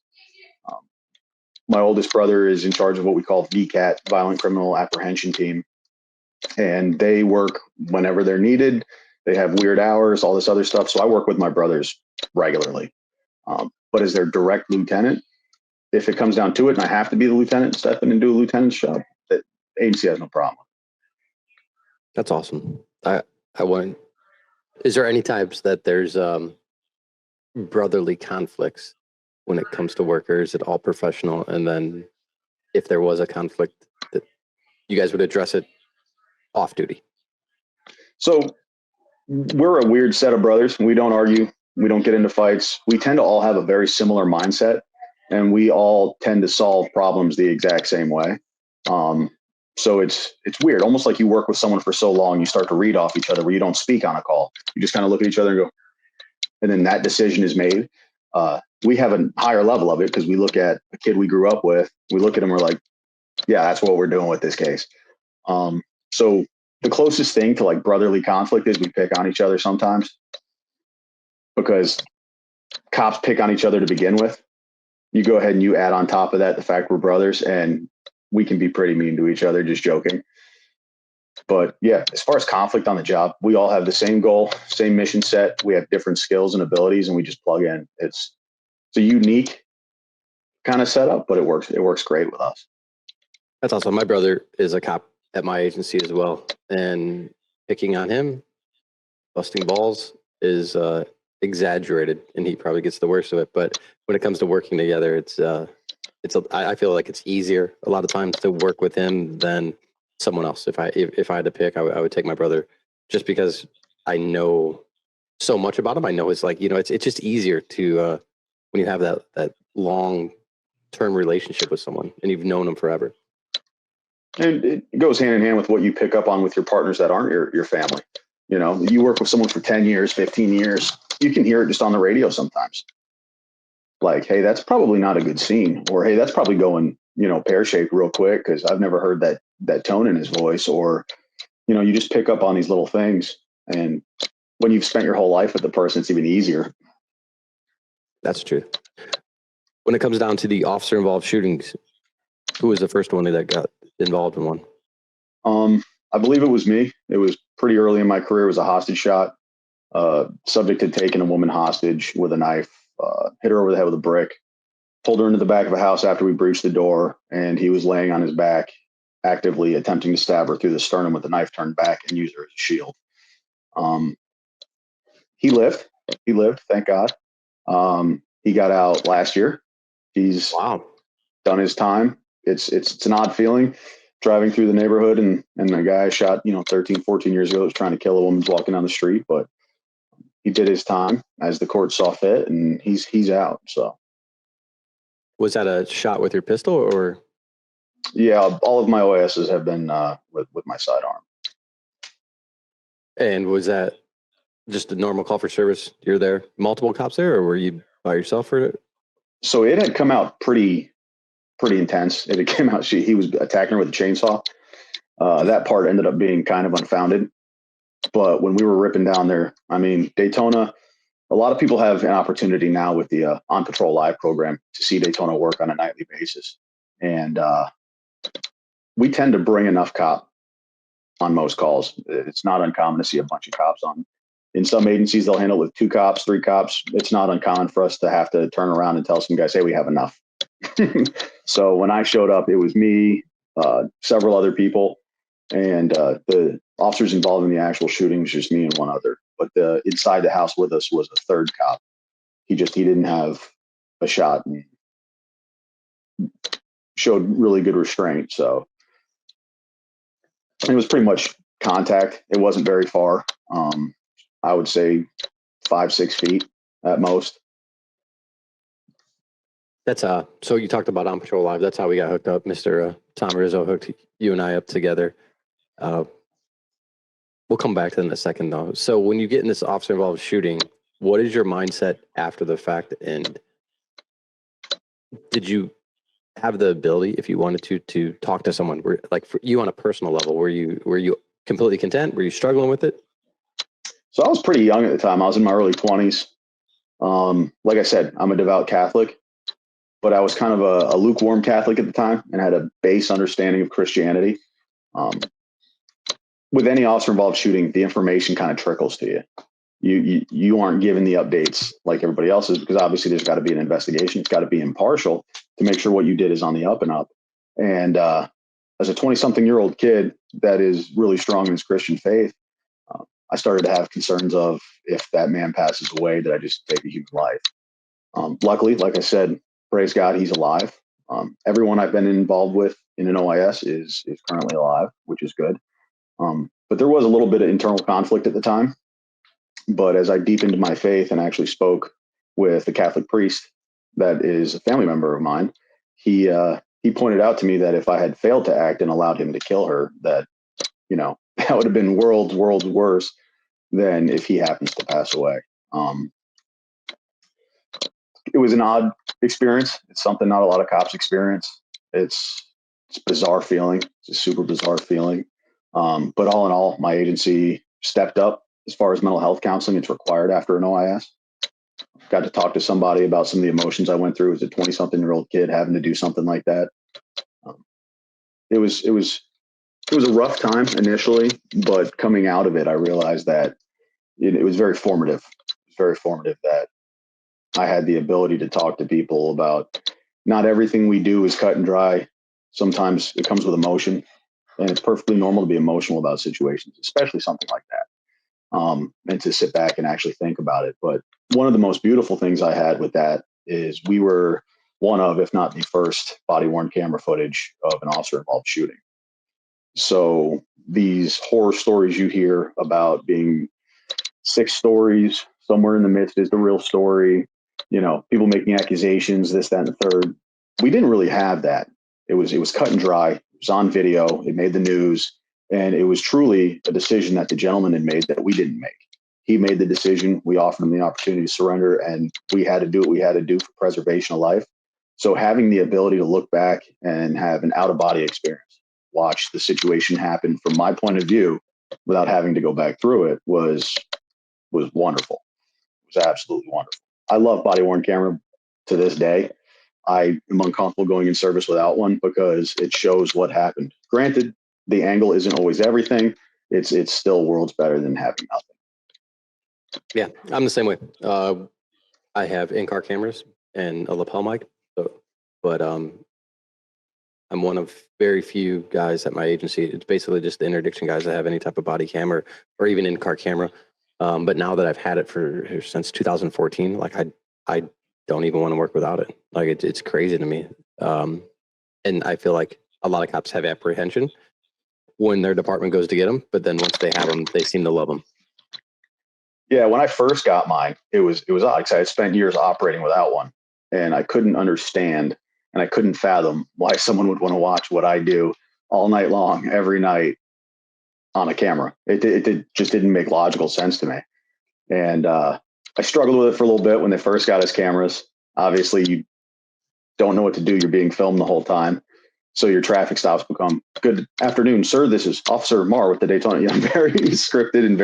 My oldest brother is in charge of what we call VCAT, Violent Criminal Apprehension Team. And they work whenever they're needed. They have weird hours, all this other stuff. So I work with my brothers regularly. But as their direct lieutenant, if it comes down to it and I have to be the lieutenant, step in and do a lieutenant's job, that agency has no problem. That's awesome. I want Is there any times that there's brotherly conflicts when it comes to work, or is it all professional? And then if there was a conflict, that you guys would address it off duty? So we're a weird set of brothers. We don't argue. We don't get into fights. We tend to all have a very similar mindset, and we all tend to solve problems the exact same way. So it's weird, almost like you work with someone for so long, you start to read off each other where you don't speak on a call. You just kind of look at each other and go, and then that decision is made. We have a higher level of it because we look at a kid we grew up with. We look at him, we're like, yeah, that's what we're doing with this case. So the closest thing to like brotherly conflict is we pick on each other sometimes, because cops pick on each other to begin with. You go ahead and you add on top of that the fact we're brothers, and we can be pretty mean to each other, just joking. But yeah, as far as conflict on the job, we all have the same goal, same mission set. We have different skills and abilities, and we just plug in. It's a unique kind of setup, but it works. It works great with us. That's awesome. My brother is a cop at my agency as well, and picking on him, busting balls is exaggerated, and he probably gets the worst of it. But when it comes to working together, I feel like it's easier a lot of times to work with him than someone else. If I had to pick, I would take my brother, just because I know so much about him. I know it's like, it's just easier to when you have that long term relationship with someone and you've known them forever. And it goes hand in hand with what you pick up on with your partners that aren't your family. You work with someone for 10 years, 15 years, you can hear it just on the radio sometimes. Like, hey, that's probably not a good scene, or hey, that's probably going, pear-shaped real quick because I've never heard that tone in his voice, or, you just pick up on these little things. And when you've spent your whole life with the person, it's even easier. That's true. When it comes down to the officer involved shootings, who was the first one that got involved in one? I believe it was me. It was pretty early in my career. It was a hostage shot. Subject had taken a woman hostage with a knife, hit her over the head with a brick, pulled her into the back of a house after we breached the door, and he was laying on his back, actively attempting to stab her through the sternum with the knife turned back and use her as a shield. He lived, thank God. He got out last year. He's done his time. It's an odd feeling driving through the neighborhood and the guy shot, 13, 14 years ago was trying to kill a woman walking down the street, but he did his time as the court saw fit, and he's out. So was that a shot with your pistol, or? Yeah, all of my OASs have been with my sidearm. And was that just a normal call for service? You're there, multiple cops there, or were you by yourself for it? So it had come out pretty intense. It had come out, he was attacking her with a chainsaw. That part ended up being kind of unfounded. But when we were ripping down there, Daytona, a lot of people have an opportunity now with the On Patrol Live program to see Daytona work on a nightly basis. And we tend to bring enough cop on most calls. It's not uncommon to see a bunch of cops on. In some agencies, they'll handle it with 2 cops, 3 cops. It's not uncommon for us to have to turn around and tell some guys, hey, we have enough. So when I showed up, it was me, several other people, and the officers involved in the actual shooting was just me and one other. But inside the house with us was a 3rd cop. He didn't have a shot and showed really good restraint. So it was pretty much contact. It wasn't very far. I would say 5-6 feet at most. That's so you talked about On Patrol Live. That's how we got hooked up. Mr. Tom Rizzo hooked you and I up together. We'll come back to that in a second, though. So when you get in this officer involved shooting, what is your mindset after the fact? And did you have the ability, if you wanted to talk to someone, like for you on a personal level, were you completely content? Were you struggling with it? So I was pretty young at the time. I was in my early 20s. Like I said, I'm a devout Catholic, but I was kind of a lukewarm Catholic at the time and had a base understanding of Christianity. With any officer involved shooting, the information kind of trickles to you. You aren't given the updates like everybody else is, because obviously there's got to be an investigation. It's got to be impartial to make sure what you did is on the up and up. And as a 20-something-year-old kid that is really strong in his Christian faith, I started to have concerns of, if that man passes away, did I just take a human life? Luckily, like I said, praise God, he's alive. Everyone I've been involved with in an OIS is currently alive, which is good. But there was a little bit of internal conflict at the time. But as I deepened my faith and actually spoke with a Catholic priest that is a family member of mine, he pointed out to me that if I had failed to act and allowed him to kill her, that, you know, that would have been worlds worse than if he happens to pass away. It was an odd experience. It's something not a lot of cops experience. It's a bizarre feeling. It's a super bizarre feeling. But all in all, my agency stepped up as far as mental health counseling. It's required after an OIS. Got to talk to somebody about some of the emotions I went through as a 20-something-year-old kid having to do something like that. It was a rough time initially, but coming out of it, I realized that it was very formative. It was very formative that I had the ability to talk to people about not everything we do is cut and dry. Sometimes it comes with emotion, and it's perfectly normal to be emotional about situations, especially something like that. And to sit back and actually think about it. But one of the most beautiful things I had with that is we were one of, if not the first, body-worn camera footage of an officer-involved shooting. So these horror stories you hear about being 6 stories, somewhere in the midst is the real story, you know, people making accusations, this, that, and the third. We didn't really have that. It was cut and dry. It was on video. It made the news. And it was truly a decision that the gentleman had made that we didn't make. He made the decision. We offered him the opportunity to surrender, and we had to do what we had to do for preservation of life. So having the ability to look back and have an out-of-body experience, watch the situation happen from my point of view without having to go back through it was wonderful. It was absolutely wonderful. I love body-worn camera to this day. I am uncomfortable going in service without one because it shows what happened. Granted, the angle isn't always everything. It's still worlds better than having nothing. Yeah, I'm the same way. I have in-car cameras and a lapel mic, but I'm one of very few guys at my agency. It's basically just the interdiction guys that have any type of body camera or even in-car camera. But now that I've had it since 2014, like I don't even want to work without it. Like it's crazy to me. And I feel like a lot of cops have apprehension when their department goes to get them, but then once they have them, they seem to love them. Yeah, when I first got mine, it was odd because I had spent years operating without one, and I couldn't understand and I couldn't fathom why someone would want to watch what I do all night long, every night on a camera. It just didn't make logical sense to me, and I struggled with it for a little bit when they first got us cameras. Obviously, you don't know what to do. You're being filmed the whole time. So your traffic stops become, "Good afternoon, sir. This is Officer Maher with the Daytona." You know, very scripted and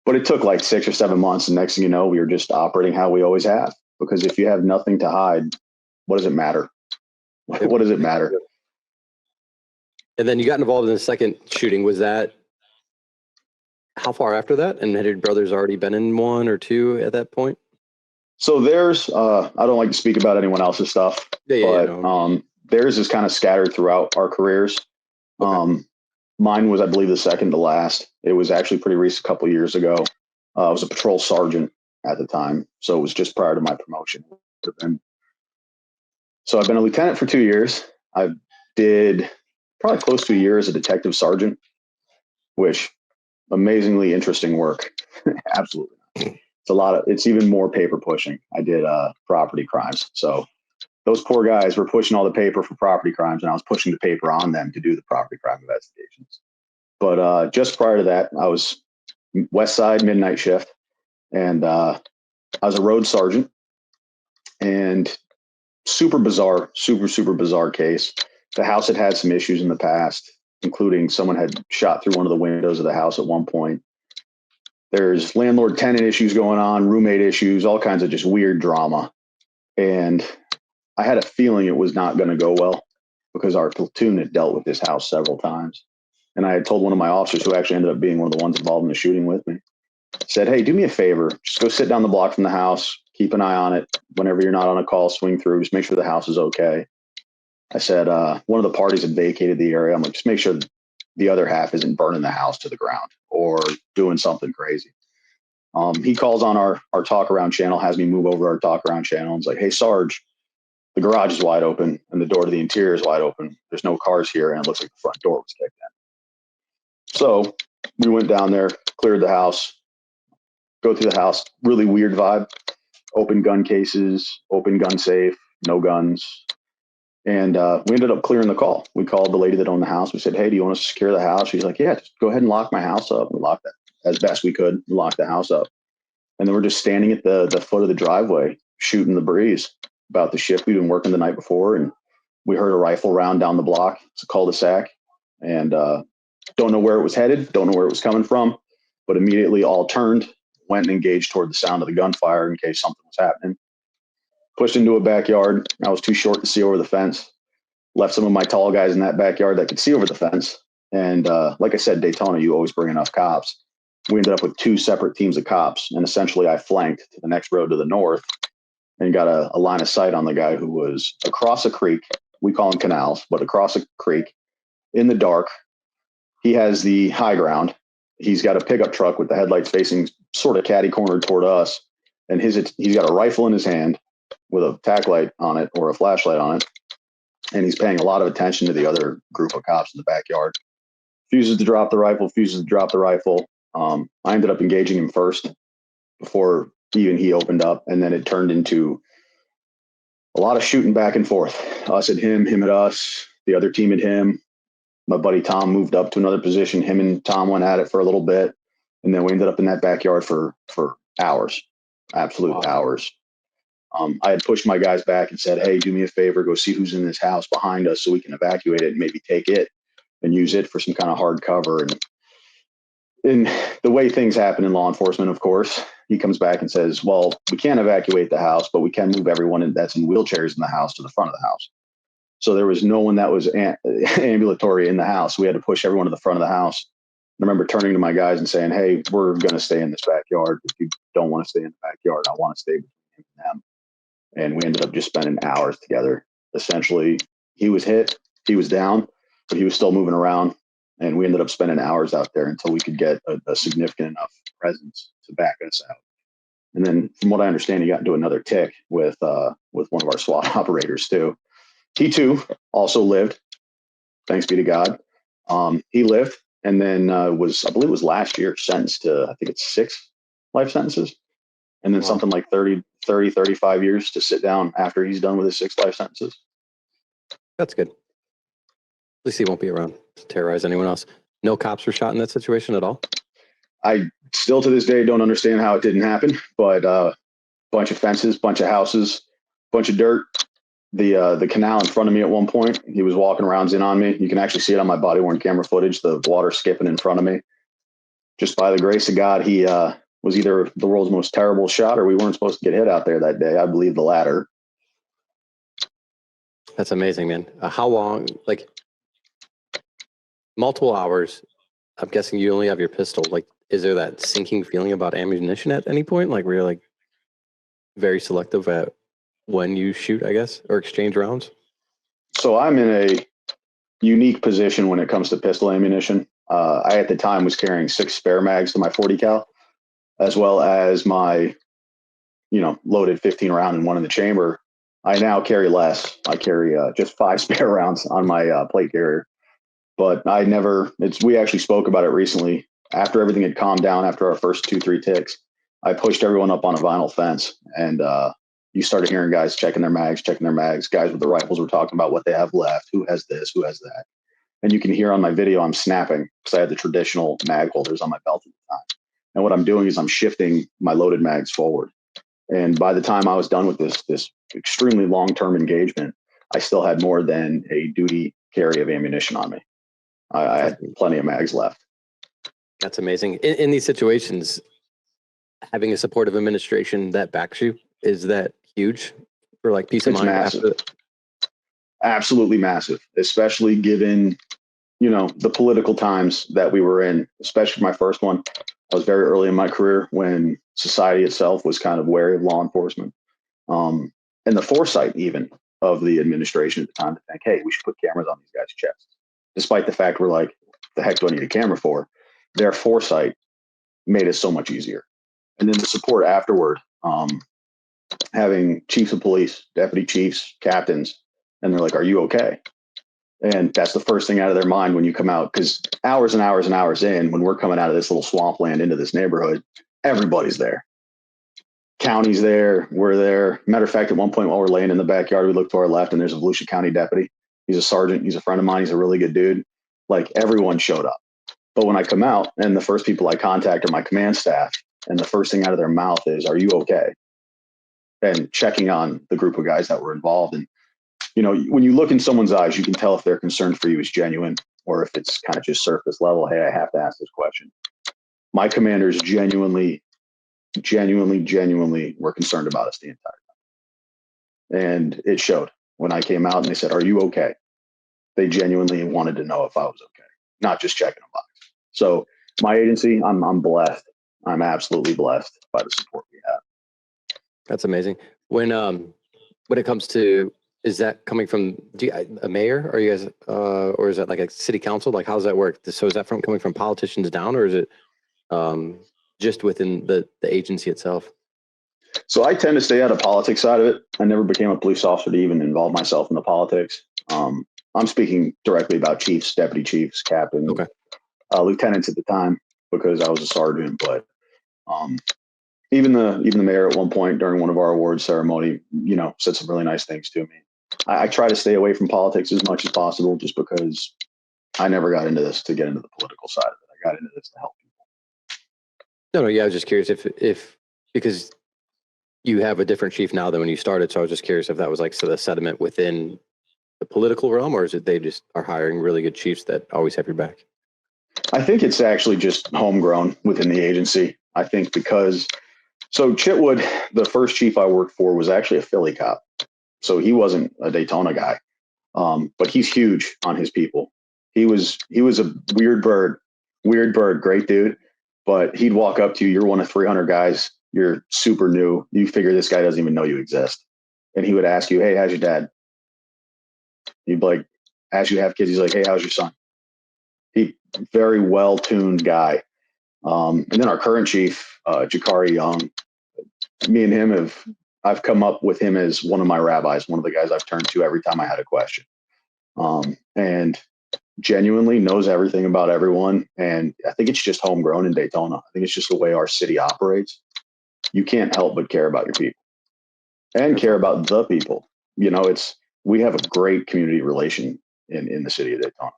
but it took like 6 or 7 months. And next thing you know, we were just operating how we always have. Because if you have nothing to hide, what does it matter? What does it matter? And then you got involved in the second shooting. Was that how far after that? And had your brothers already been in 1 or 2 at that point? So there's, I don't like to speak about anyone else's stuff, but theirs is kind of scattered throughout our careers. Okay. Mine was, I believe, the second to last. It was actually pretty recent, a couple of years ago. I was a patrol sergeant at the time, so it was just prior to my promotion. So I've been a lieutenant for 2 years. I did probably close to a year as a detective sergeant, which amazingly interesting work. Absolutely. It's even more paper pushing. I did property crimes. So those poor guys were pushing all the paper for property crimes, and I was pushing the paper on them to do the property crime investigations. But just prior to that, I was West Side midnight shift, and I was a road sergeant. And super bizarre case. The house had some issues in the past, including someone had shot through one of the windows of the house at one point. There's landlord-tenant issues going on, roommate issues, all kinds of just weird drama. And I had a feeling it was not going to go well because our platoon had dealt with this house several times. And I had told one of my officers, who actually ended up being one of the ones involved in the shooting with me, said, "Hey, do me a favor. Just go sit down the block from the house. Keep an eye on it. Whenever you're not on a call, swing through. Just make sure the house is okay." I said, one of the parties had vacated the area. I'm like, just make sure the other half isn't burning the house to the ground or doing something crazy. He calls on our talk around channel, has me move over our talk around channel, and is like, "Hey, Sarge, the garage is wide open and the door to the interior is wide open. There's no cars here, and it looks like the front door was kicked in." So we went down there, cleared the house, go through the house. Really weird vibe. Open gun cases, open gun safe, no guns. And we ended up clearing the call. We called the lady that owned the house. We said, "Hey, do you want us to secure the house?" She's like, "Yeah, just go ahead and lock my house up." We locked it as best we could. We locked the house up. And then we're just standing at the foot of the driveway, shooting the breeze about the shift we'd been working the night before. And we heard a rifle round down the block. It's a cul-de-sac. And don't know where it was headed. Don't know where it was coming from. But immediately all turned, went and engaged toward the sound of the gunfire in case something was happening. Pushed into a backyard. I was too short to see over the fence. Left some of my tall guys in that backyard that could see over the fence. And like I said, Daytona, you always bring enough cops. We ended up with 2 separate teams of cops. And essentially I flanked to the next road to the north and got a line of sight on the guy who was across a creek. We call them canals, but across a creek in the dark. He has the high ground. He's got a pickup truck with the headlights facing sort of catty cornered toward us. And he's got a rifle in his hand with a tack light on it or a flashlight on it. And he's paying a lot of attention to the other group of cops in the backyard. Fuses to drop the rifle. I ended up engaging him first before even he opened up. And then it turned into a lot of shooting back and forth. Us at him at us, the other team at him. My buddy Tom moved up to another position. Him and Tom went at it for a little bit. And then we ended up in that backyard for hours, absolute hours. I had pushed my guys back and said, "Hey, do me a favor, go see who's in this house behind us so we can evacuate it and maybe take it and use it for some kind of hard cover." And in the way things happen in law enforcement, of course, he comes back and says, "Well, we can't evacuate the house, but we can move everyone that's in wheelchairs in the house to the front of the house." So there was no one that was ambulatory in the house. We had to push everyone to the front of the house. I remember turning to my guys and saying, "Hey, we're going to stay in this backyard. If you don't want to stay in the backyard, I want to stay between him and them." And we ended up just spending hours together. Essentially, he was hit, he was down, but he was still moving around. And we ended up spending hours out there until we could get a significant enough presence to back us out. And then from what I understand, he got into another tick with one of our SWAT operators too. He too also lived, thanks be to God. He lived and then I believe it was last year, sentenced to, I think it's 6 life sentences. And then something like 35 years to sit down after he's done with his 6 life sentences. That's good. At least he won't be around to terrorize anyone else. No cops were shot in that situation at all? I still to this day don't understand how it didn't happen, but bunch of fences, bunch of houses, bunch of dirt. The canal in front of me at one point, he was walking around in on me. You can actually see it on my body worn camera footage, the water skipping in front of me. Just by the grace of God, he was either the world's most terrible shot or we weren't supposed to get hit out there that day. I believe the latter. That's amazing, man. How long, like multiple hours, I'm guessing you only have your pistol. Like, is there that sinking feeling about ammunition at any point? Like where you're like very selective at when you shoot, I guess, or exchange rounds? So I'm in a unique position when it comes to pistol ammunition. I, at the time, was carrying 6 spare mags to my 40 cal, as well as my, loaded 15 round and one in the chamber. I now carry less. I carry just 5 spare rounds on my plate carrier. But we actually spoke about it recently. After everything had calmed down, after our first 2-3 ticks, I pushed everyone up on a vinyl fence. And you started hearing guys checking their mags. Guys with the rifles were talking about what they have left. Who has this? Who has that? And you can hear on my video, I'm snapping because I had the traditional mag holders on my belt at the time. And what I'm doing is I'm shifting my loaded mags forward. And by the time I was done with this extremely long-term engagement, I still had more than a duty carry of ammunition on me. I had plenty of mags left. That's amazing. In these situations, having a supportive administration that backs you, is that huge for like peace of mind? Massive. Absolutely massive, especially given, the political times that we were in, especially my first one. I was very early in my career when society itself was kind of wary of law enforcement. And the foresight even of the administration at the time to think, hey, we should put cameras on these guys' chests. Despite the fact we're like, the heck do I need a camera for? Their foresight made it so much easier. And then the support afterward, having chiefs of police, deputy chiefs, captains, and they're like, "Are you okay?" And that's the first thing out of their mind when you come out, because hours and hours and hours in, when we're coming out of this little swampland into this neighborhood, everybody's there. County's there, we're there. Matter of fact, at one point while we're laying in the backyard, we look to our left and there's a Volusia County deputy. He's a sergeant. He's a friend of mine. He's a really good dude. Like, everyone showed up. But when I come out, and the first people I contact are my command staff, and the first thing out of their mouth is, "Are you okay?" And checking on the group of guys that were involved. And, you know, when you look in someone's eyes, you can tell if their concern for you is genuine or if it's kind of just surface level. Hey, I have to ask this question. My commanders genuinely were concerned about us the entire time. And it showed when I came out and they said, "Are you okay?" They genuinely wanted to know if I was okay, not just checking a box. So my agency, I'm blessed. I'm absolutely blessed by the support we have. That's amazing. When it comes to, is that coming from a mayor? Are you guys, or is that like a city council? Like, how does that work? So is that coming from politicians down, or is it just within the agency itself? So I tend to stay out of politics side of it. I never became a police officer to even involve myself in the politics. I'm speaking directly about chiefs, deputy chiefs, captains, okay, lieutenants at the time, because I was a sergeant. But even the mayor at one point during one of our awards ceremony, you know, said some really nice things to me. I try to stay away from politics as much as possible, just because I never got into this to get into the political side of it. I got into this to help people. No, yeah, I was just curious if because you have a different chief now than when you started, so I was just curious if that was like the sentiment within the political realm, or is it they just are hiring really good chiefs that always have your back? I think it's actually just homegrown within the agency. I think because, so Chitwood, the first chief I worked for, was actually a Philly cop. So he wasn't a Daytona guy, but he's huge on his people. He was a weird bird, great dude. But he'd walk up to you. You're one of 300 guys. You're super new. You figure this guy doesn't even know you exist. And he would ask you, "Hey, how's your dad?" He'd be like, as you have kids, he's like, "Hey, how's your son?" He very well-tuned guy. And then our current chief, Jakari Young, me and him I've come up with him as one of my rabbis, one of the guys I've turned to every time I had a question. And genuinely knows everything about everyone. And I think it's just homegrown in Daytona. I think it's just the way our city operates. You can't help but care about your people and care about the people. You know, we have a great community relation in the city of Daytona.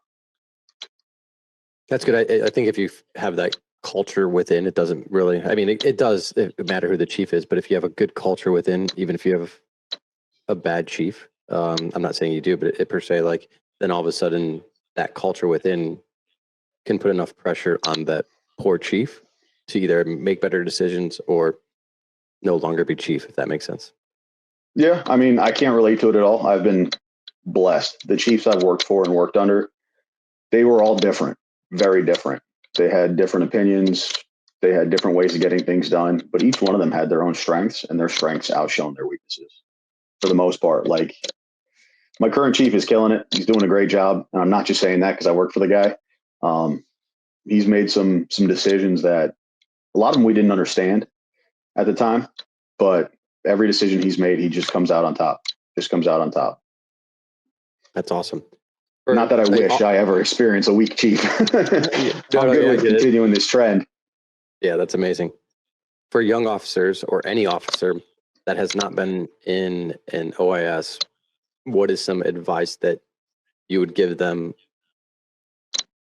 That's good. I think if you have that culture within, it doesn't really, I mean, it does matter who the chief is, but if you have a good culture within, even if you have a bad chief, I'm not saying you do, but it per se, like, then all of a sudden that culture within can put enough pressure on that poor chief to either make better decisions or no longer be chief, if that makes sense. Yeah, I mean, I can't relate to it at all. I've been blessed. The chiefs I've worked for and worked under, they were all different, very different. They had different opinions. They had different ways of getting things done, but each one of them had their own strengths, and their strengths outshone their weaknesses for the most part. Like, my current chief is killing it. He's doing a great job. And I'm not just saying that because I work for the guy. He's made some decisions that a lot of them we didn't understand at the time, but every decision he's made, he just comes out on top. That's awesome. Not that I wish I ever experience a weak chief. I'm good with continuing this trend. Yeah, that's amazing. For young officers or any officer that has not been in an OIS, what is some advice that you would give them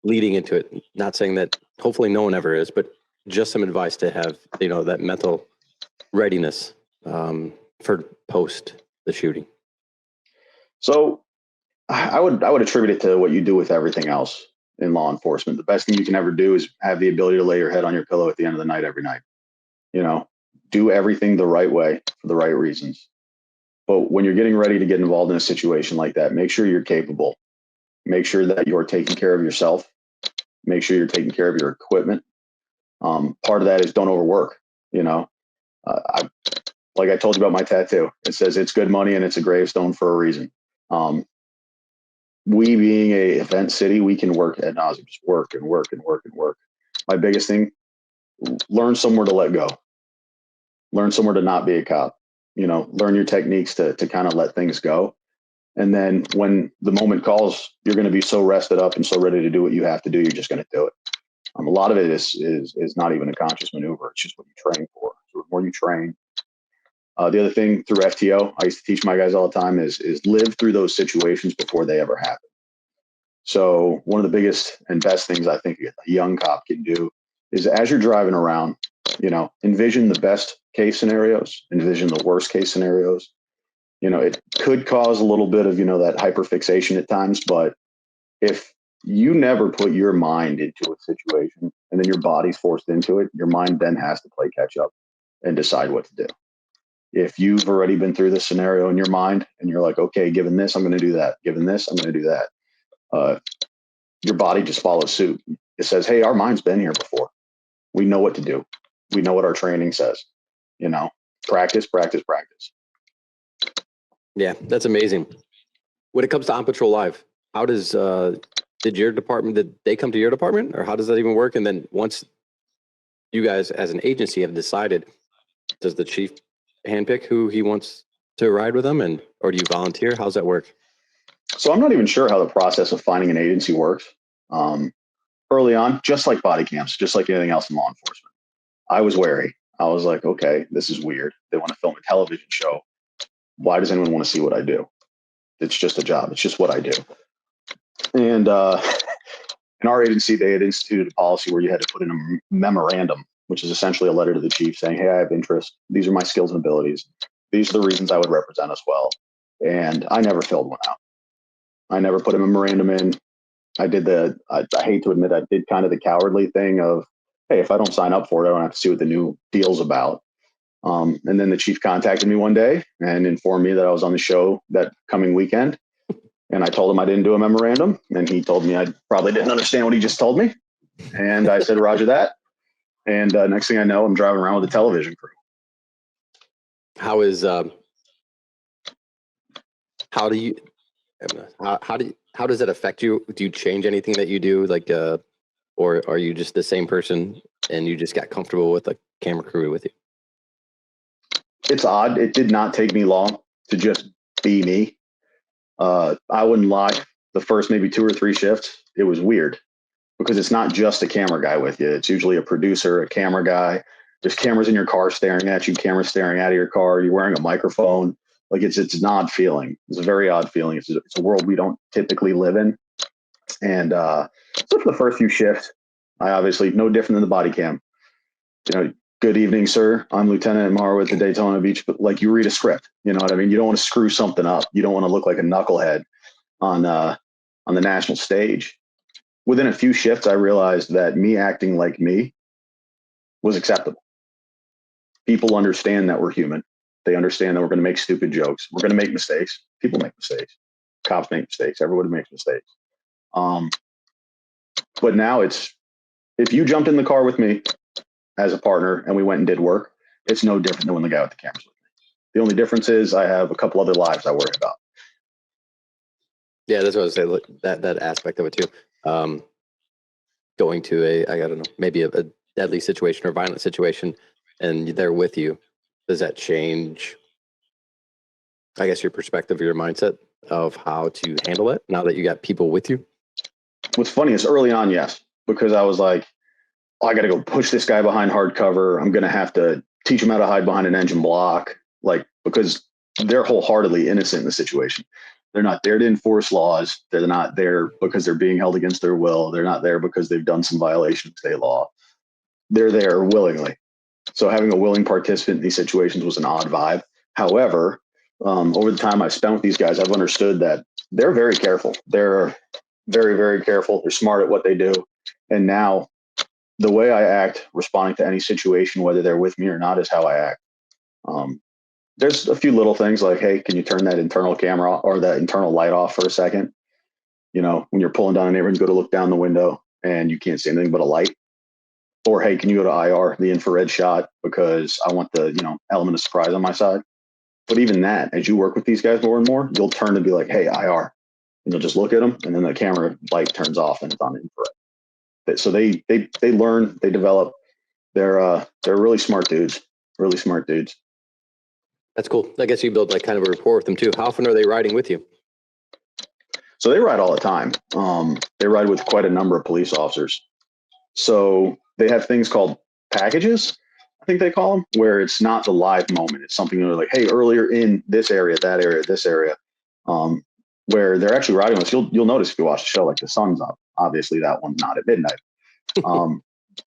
leading into it? Not saying that hopefully no one ever is, but just some advice to have, you know, that mental readiness for post the shooting. So I would attribute it to what you do with everything else in law enforcement. The best thing you can ever do is have the ability to lay your head on your pillow at the end of the night every night. You know, do everything the right way for the right reasons. But when you're getting ready to get involved in a situation like that, make sure you're capable. Make sure that you're taking care of yourself. Make sure you're taking care of your equipment. Part of that is don't overwork. You know, like I told you about my tattoo, it says it's good money and it's a gravestone for a reason. We being a event city, we can work ad nauseam, just work and work and work and work. My biggest thing, learn somewhere to let go, learn somewhere to not be a cop, learn your techniques to kind of let things go. And then when the moment calls, you're going to be so rested up and so ready to do what you have to do. You're just going to do it. A lot of it is not even a conscious maneuver. It's just what you train for. So the more you train, the other thing through FTO, I used to teach my guys all the time is live through those situations before they ever happen. So one of the biggest and best things I think a young cop can do is, as you're driving around, envision the best case scenarios, envision the worst case scenarios. It could cause a little bit of, that hyperfixation at times, but if you never put your mind into a situation and then your body's forced into it, your mind then has to play catch up and decide what to do. If you've already been through this scenario in your mind and you're like, okay, given this, I'm going to do that. Given this, I'm going to do that. Your body just follows suit. It says, hey, our mind's been here before. We know what to do. We know what our training says. Practice, practice, practice. Yeah, that's amazing. When it comes to On Patrol Live, how does, did they come to your department, or how does that even work? And then once you guys as an agency have decided, does the chief handpick who he wants to ride with them, or do you volunteer? How's that work? So I'm not even sure how the process of finding an agency works. Early on, just like body cams, just like anything else in law enforcement, I was wary. I was like, okay, this is weird. They want to film a television show. Why does anyone want to see what I do? It's just a job. It's just what I do. And in our agency, they had instituted a policy where you had to put in a memorandum, which is essentially a letter to the chief saying, hey, I have interest. These are my skills and abilities. These are the reasons I would represent us well. And I never filled one out. I never put a memorandum in. I did I hate to admit, I did kind of the cowardly thing of, hey, if I don't sign up for it, I don't have to see what the new deal's about. And then the chief contacted me one day and informed me that I was on the show that coming weekend. And I told him I didn't do a memorandum. And he told me I probably didn't understand what he just told me. And I said, Roger that. And next thing I know, I'm driving around with a television crew. How does that affect you? Do you change anything that you do? Or are you just the same person and you just got comfortable with a camera crew with you? It's odd. It did not take me long to just be me. I wouldn't lie. The first maybe 2 or 3 shifts, it was weird because it's not just a camera guy with you. It's usually a producer, a camera guy. There's cameras in your car staring at you, cameras staring out of your car. You're wearing a microphone. It's an odd feeling. It's a very odd feeling. It's a world we don't typically live in. And so for the first few shifts, I obviously no different than the body cam. Good evening, sir. I'm Lieutenant Maher with the Daytona Beach. But you read a script, you know what I mean? You don't want to screw something up. You don't want to look like a knucklehead on the national stage. Within a few shifts, I realized that me acting like me was acceptable. People understand that we're human. They understand that we're going to make stupid jokes. We're going to make mistakes. People make mistakes. Cops make mistakes. Everybody makes mistakes. But now if you jumped in the car with me as a partner and we went and did work, it's no different than when the guy with the camera's with me. The only difference is I have a couple other lives I worry about. Yeah, that's what I was saying. That aspect of it too. Going to I don't know, maybe a deadly situation or violent situation, and they're with you. Does that change, I guess, your perspective or your mindset of how to handle it now that you got people with you? What's funny is early on, yes, because I was like, I got to go push this guy behind hard cover. I'm going to have to teach him how to hide behind an engine block, because they're wholeheartedly innocent in the situation. They're not there to enforce laws. They're not there because they're being held against their will. They're not there because they've done some violation of state law. They're there willingly. So having a willing participant in these situations was an odd vibe. However, over the time I've spent with these guys, I've understood that they're very careful. They're very, very careful. They're smart at what they do. And now the way I act, responding to any situation, whether they're with me or not, is how I act. There's a few little things like, hey, can you turn that internal camera or that internal light off for a second? When you're pulling down a neighborhood, you go to look down the window and you can't see anything but a light. Or, hey, can you go to IR, the infrared shot, because I want the, element of surprise on my side. But even that, as you work with these guys more and more, you'll turn to be like, hey, IR. And you'll just look at them, and then the camera light turns off and it's on infrared. So they learn, they develop. They're really smart dudes. Really smart dudes. That's cool. I guess you build like kind of a rapport with them too. How often are they riding with you? So they ride all the time. They ride with quite a number of police officers. So they have things called packages, I think they call them, where it's not the live moment. It's something they're like, hey, earlier in this area, that area, this area, where they're actually riding with us. You'll notice if you watch the show, like the sun's up. Obviously, that one's not at midnight.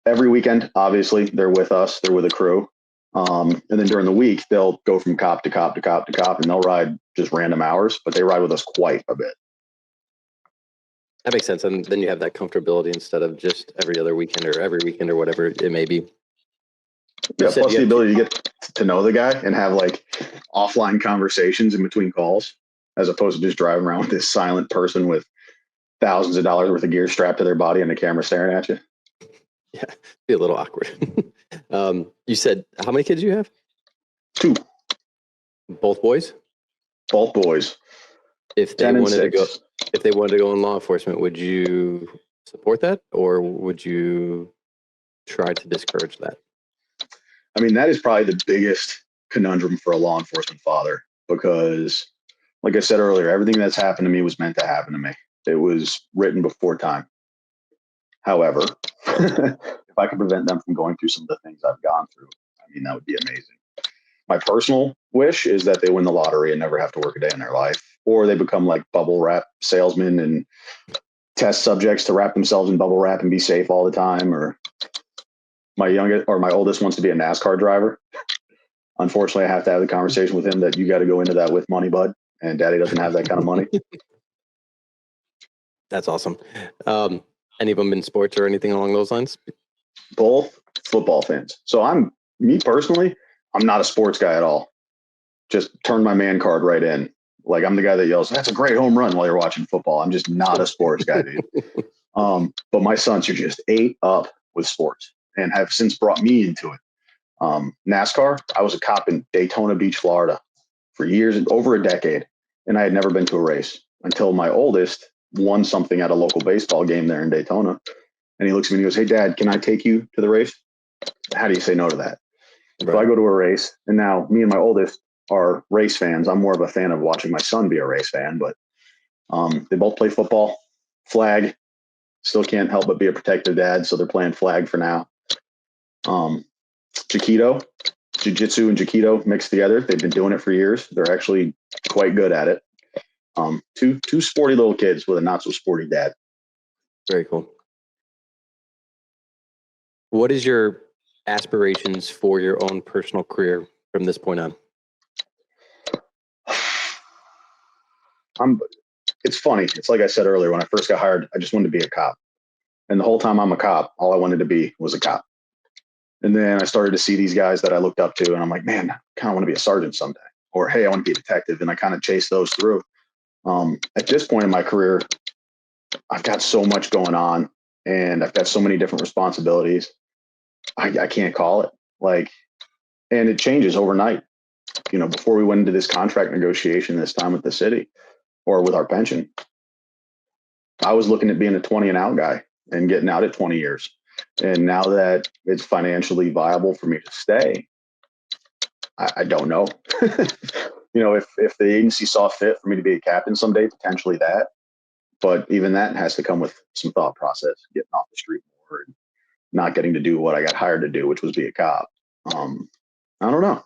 Every weekend, obviously, they're with us. They're with a crew. And then during the week, they'll go from cop to cop to cop to cop, and they'll ride just random hours, but they ride with us quite a bit. That makes sense. And then you have that comfortability instead of just every other weekend or every weekend or whatever it may be. Yeah, plus the ability to get to know the guy and have like offline conversations in between calls, as opposed to just driving around with this silent person with thousands of dollars worth of gear strapped to their body and a camera staring at you. Yeah, be a little awkward. You said, how many kids do you have? 2. Both boys? Both boys. If they wanted to go in law enforcement, would you support that, or would you try to discourage that? I mean, that is probably the biggest conundrum for a law enforcement father, because like I said earlier, everything that's happened to me was meant to happen to me. It was written before time. However, if I could prevent them from going through some of the things I've gone through, I mean, that would be amazing. My personal wish is that they win the lottery and never have to work a day in their life, or they become like bubble wrap salesmen and test subjects to wrap themselves in bubble wrap and be safe all the time. Or my oldest wants to be a NASCAR driver. Unfortunately, I have to have the conversation with him that you got to go into that with money, bud, and daddy doesn't have that kind of money. That's awesome. Any of them in sports or anything along those lines? Both football fans. So me personally, I'm not a sports guy at all. Just turn my man card right in. Like, I'm the guy that yells, "That's a great home run," while you're watching football. I'm just not a sports guy, dude. But my sons are just ate up with sports and have since brought me into it. NASCAR, I was a cop in Daytona Beach, Florida for years, over a decade. And I had never been to a race until my oldest won something at a local baseball game there in Daytona. And he looks at me and he goes, "Hey, Dad, can I take you to the race?" How do you say no to that? Right. So I go to a race, and now me and my oldest are race fans. I'm more of a fan of watching my son be a race fan, but they both play football. Flag, still can't help but be a protective dad, so they're playing flag for now. Jiu-Jitsu and Jiu-Jitsu mixed together. They've been doing it for years. They're actually quite good at it. Two sporty little kids with a not so sporty dad. Very cool. What is your aspirations for your own personal career from this point on? It's funny. It's like I said earlier, when I first got hired, I just wanted to be a cop. And the whole time I'm a cop, all I wanted to be was a cop. And then I started to see these guys that I looked up to, and I'm like, man, I kind of want to be a sergeant someday. Or, hey, I want to be a detective. And I kind of chased those through. At this point in my career, I've got so much going on, and I've got so many different responsibilities. I can't call it. And it changes overnight. You know, before we went into this contract negotiation this time with the city or with our pension, I was looking at being a 20 and out guy and getting out at 20 years. And now that it's financially viable for me to stay, I don't know. You know, if the agency saw fit for me to be a captain someday, potentially that. But even that has to come with some thought process, getting off the street more and not getting to do what I got hired to do, which was be a cop. I don't know.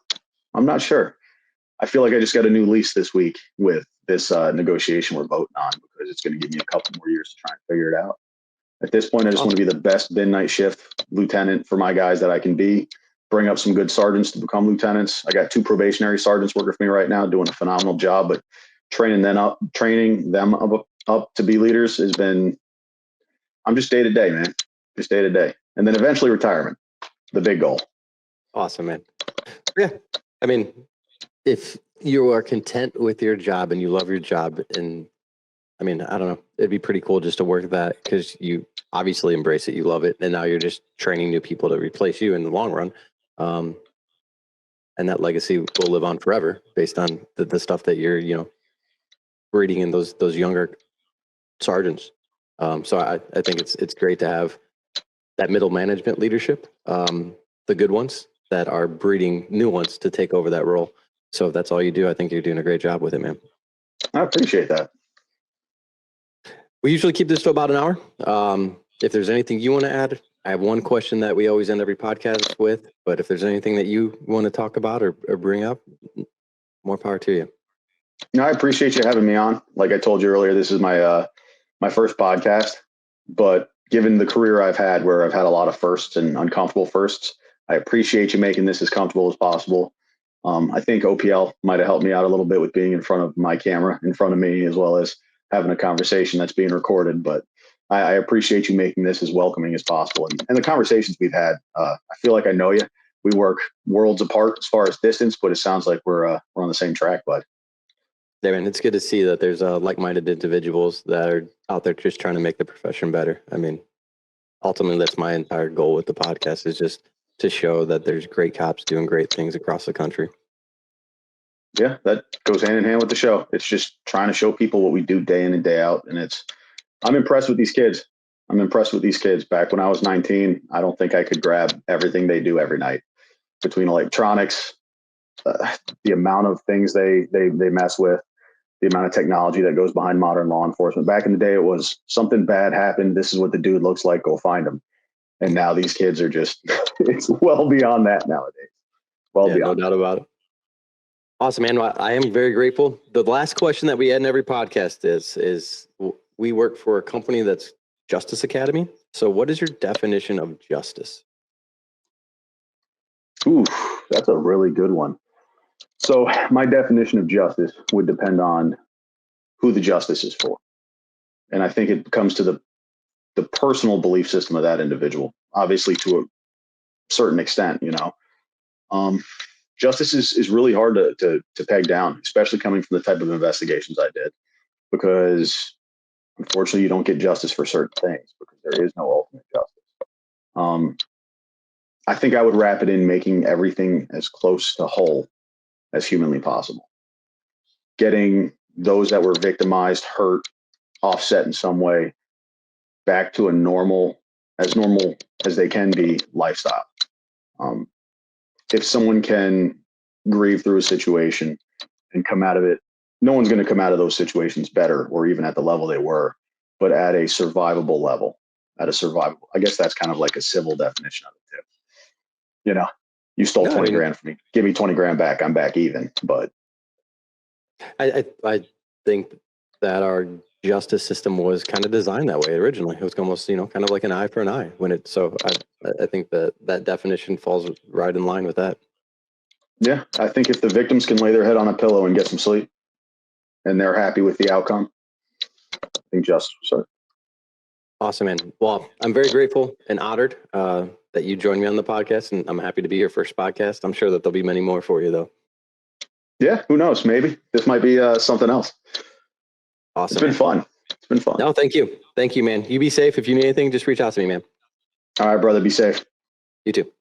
I'm not sure. I feel like I just got a new lease this week with this negotiation we're voting on, because it's going to give me a couple more years to try and figure it out. At this point, I just want to be the best midnight shift lieutenant for my guys that I can be, bring up some good sergeants to become lieutenants. I got 2 probationary sergeants working for me right now, doing a phenomenal job, but training them up to be leaders has been, I'm just day to day, man. Just day to day. And then eventually retirement, the big goal. Awesome, man. Yeah. I mean, if you are content with your job and you love your job, and I mean, I don't know, it'd be pretty cool just to work that, because you obviously embrace it, you love it, and now you're just training new people to replace you in the long run. And that legacy will live on forever based on the stuff that you're, you know, breeding in those younger sergeants. So I think it's great to have that middle management leadership. the good ones that are breeding new ones to take over that role. So if that's all you do, I think you're doing a great job with it, man. I appreciate that. We usually keep this to about an hour. If there's anything you want to add, I have one question that we always end every podcast with, but if there's anything that you want to talk about or bring up, more power to you. No, I appreciate you having me on. Like I told you earlier, this is my my first podcast, but given the career I've had where I've had a lot of firsts and uncomfortable firsts, I appreciate you making this as comfortable as possible. I think OPL might have helped me out a little bit with being in front of my camera in front of me, as well as having a conversation that's being recorded. But I appreciate you making this as welcoming as possible. And the conversations we've had, I feel like I know you. We work worlds apart as far as distance, but it sounds like we're on the same track, bud. Yeah, man, it's good to see that there's like-minded individuals that are out there just trying to make the profession better. I mean, ultimately, that's my entire goal with the podcast, is just to show that there's great cops doing great things across the country. Yeah, that goes hand in hand with the show. It's just trying to show people what we do day in and day out. And I'm impressed with these kids. I'm impressed with these kids. Back when I was 19, I don't think I could grab everything they do every night. Between electronics, the amount of things they mess with, the amount of technology that goes behind modern law enforcement. Back in the day, it was something bad happened. This is what the dude looks like. Go find him. And now these kids are just, it's well beyond that nowadays. Well beyond. No doubt about it. Awesome, man. Well, I am very grateful. The last question that we end every podcast is we work for a company that's Justice Academy. So what is your definition of justice? Ooh, that's a really good one. So my definition of justice would depend on who the justice is for. And I think it comes to the personal belief system of that individual, obviously to a certain extent, you know. Justice is really hard to peg down, especially coming from the type of investigations I did, because unfortunately you don't get justice for certain things because there is no ultimate justice. I think I would wrap it in making everything as close to whole as humanly possible. Getting those that were victimized, hurt, offset in some way back to a normal as they can be lifestyle. If someone can grieve through a situation and come out of it, no one's going to come out of those situations better or even at the level they were, but at a survivable level, I guess that's kind of like a civil definition of it too. You know, you stole 20 grand from me, give me 20 grand back. I'm back even. But I think that our justice system was kind of designed that way originally. It was almost, kind of like an eye for an eye I think that definition falls right in line with that. Yeah, I think if the victims can lay their head on a pillow and get some sleep and they're happy with the outcome, I think justice. So. Awesome, man. Well, I'm very grateful and honored that you joined me on the podcast, and I'm happy to be your first podcast. I'm sure that there'll be many more for you, though. Yeah, who knows? Maybe this might be something else. Awesome. It's been fun. It's been fun. No, thank you. Thank you, man. You be safe. If you need anything, just reach out to me, man. All right, brother. Be safe. You too.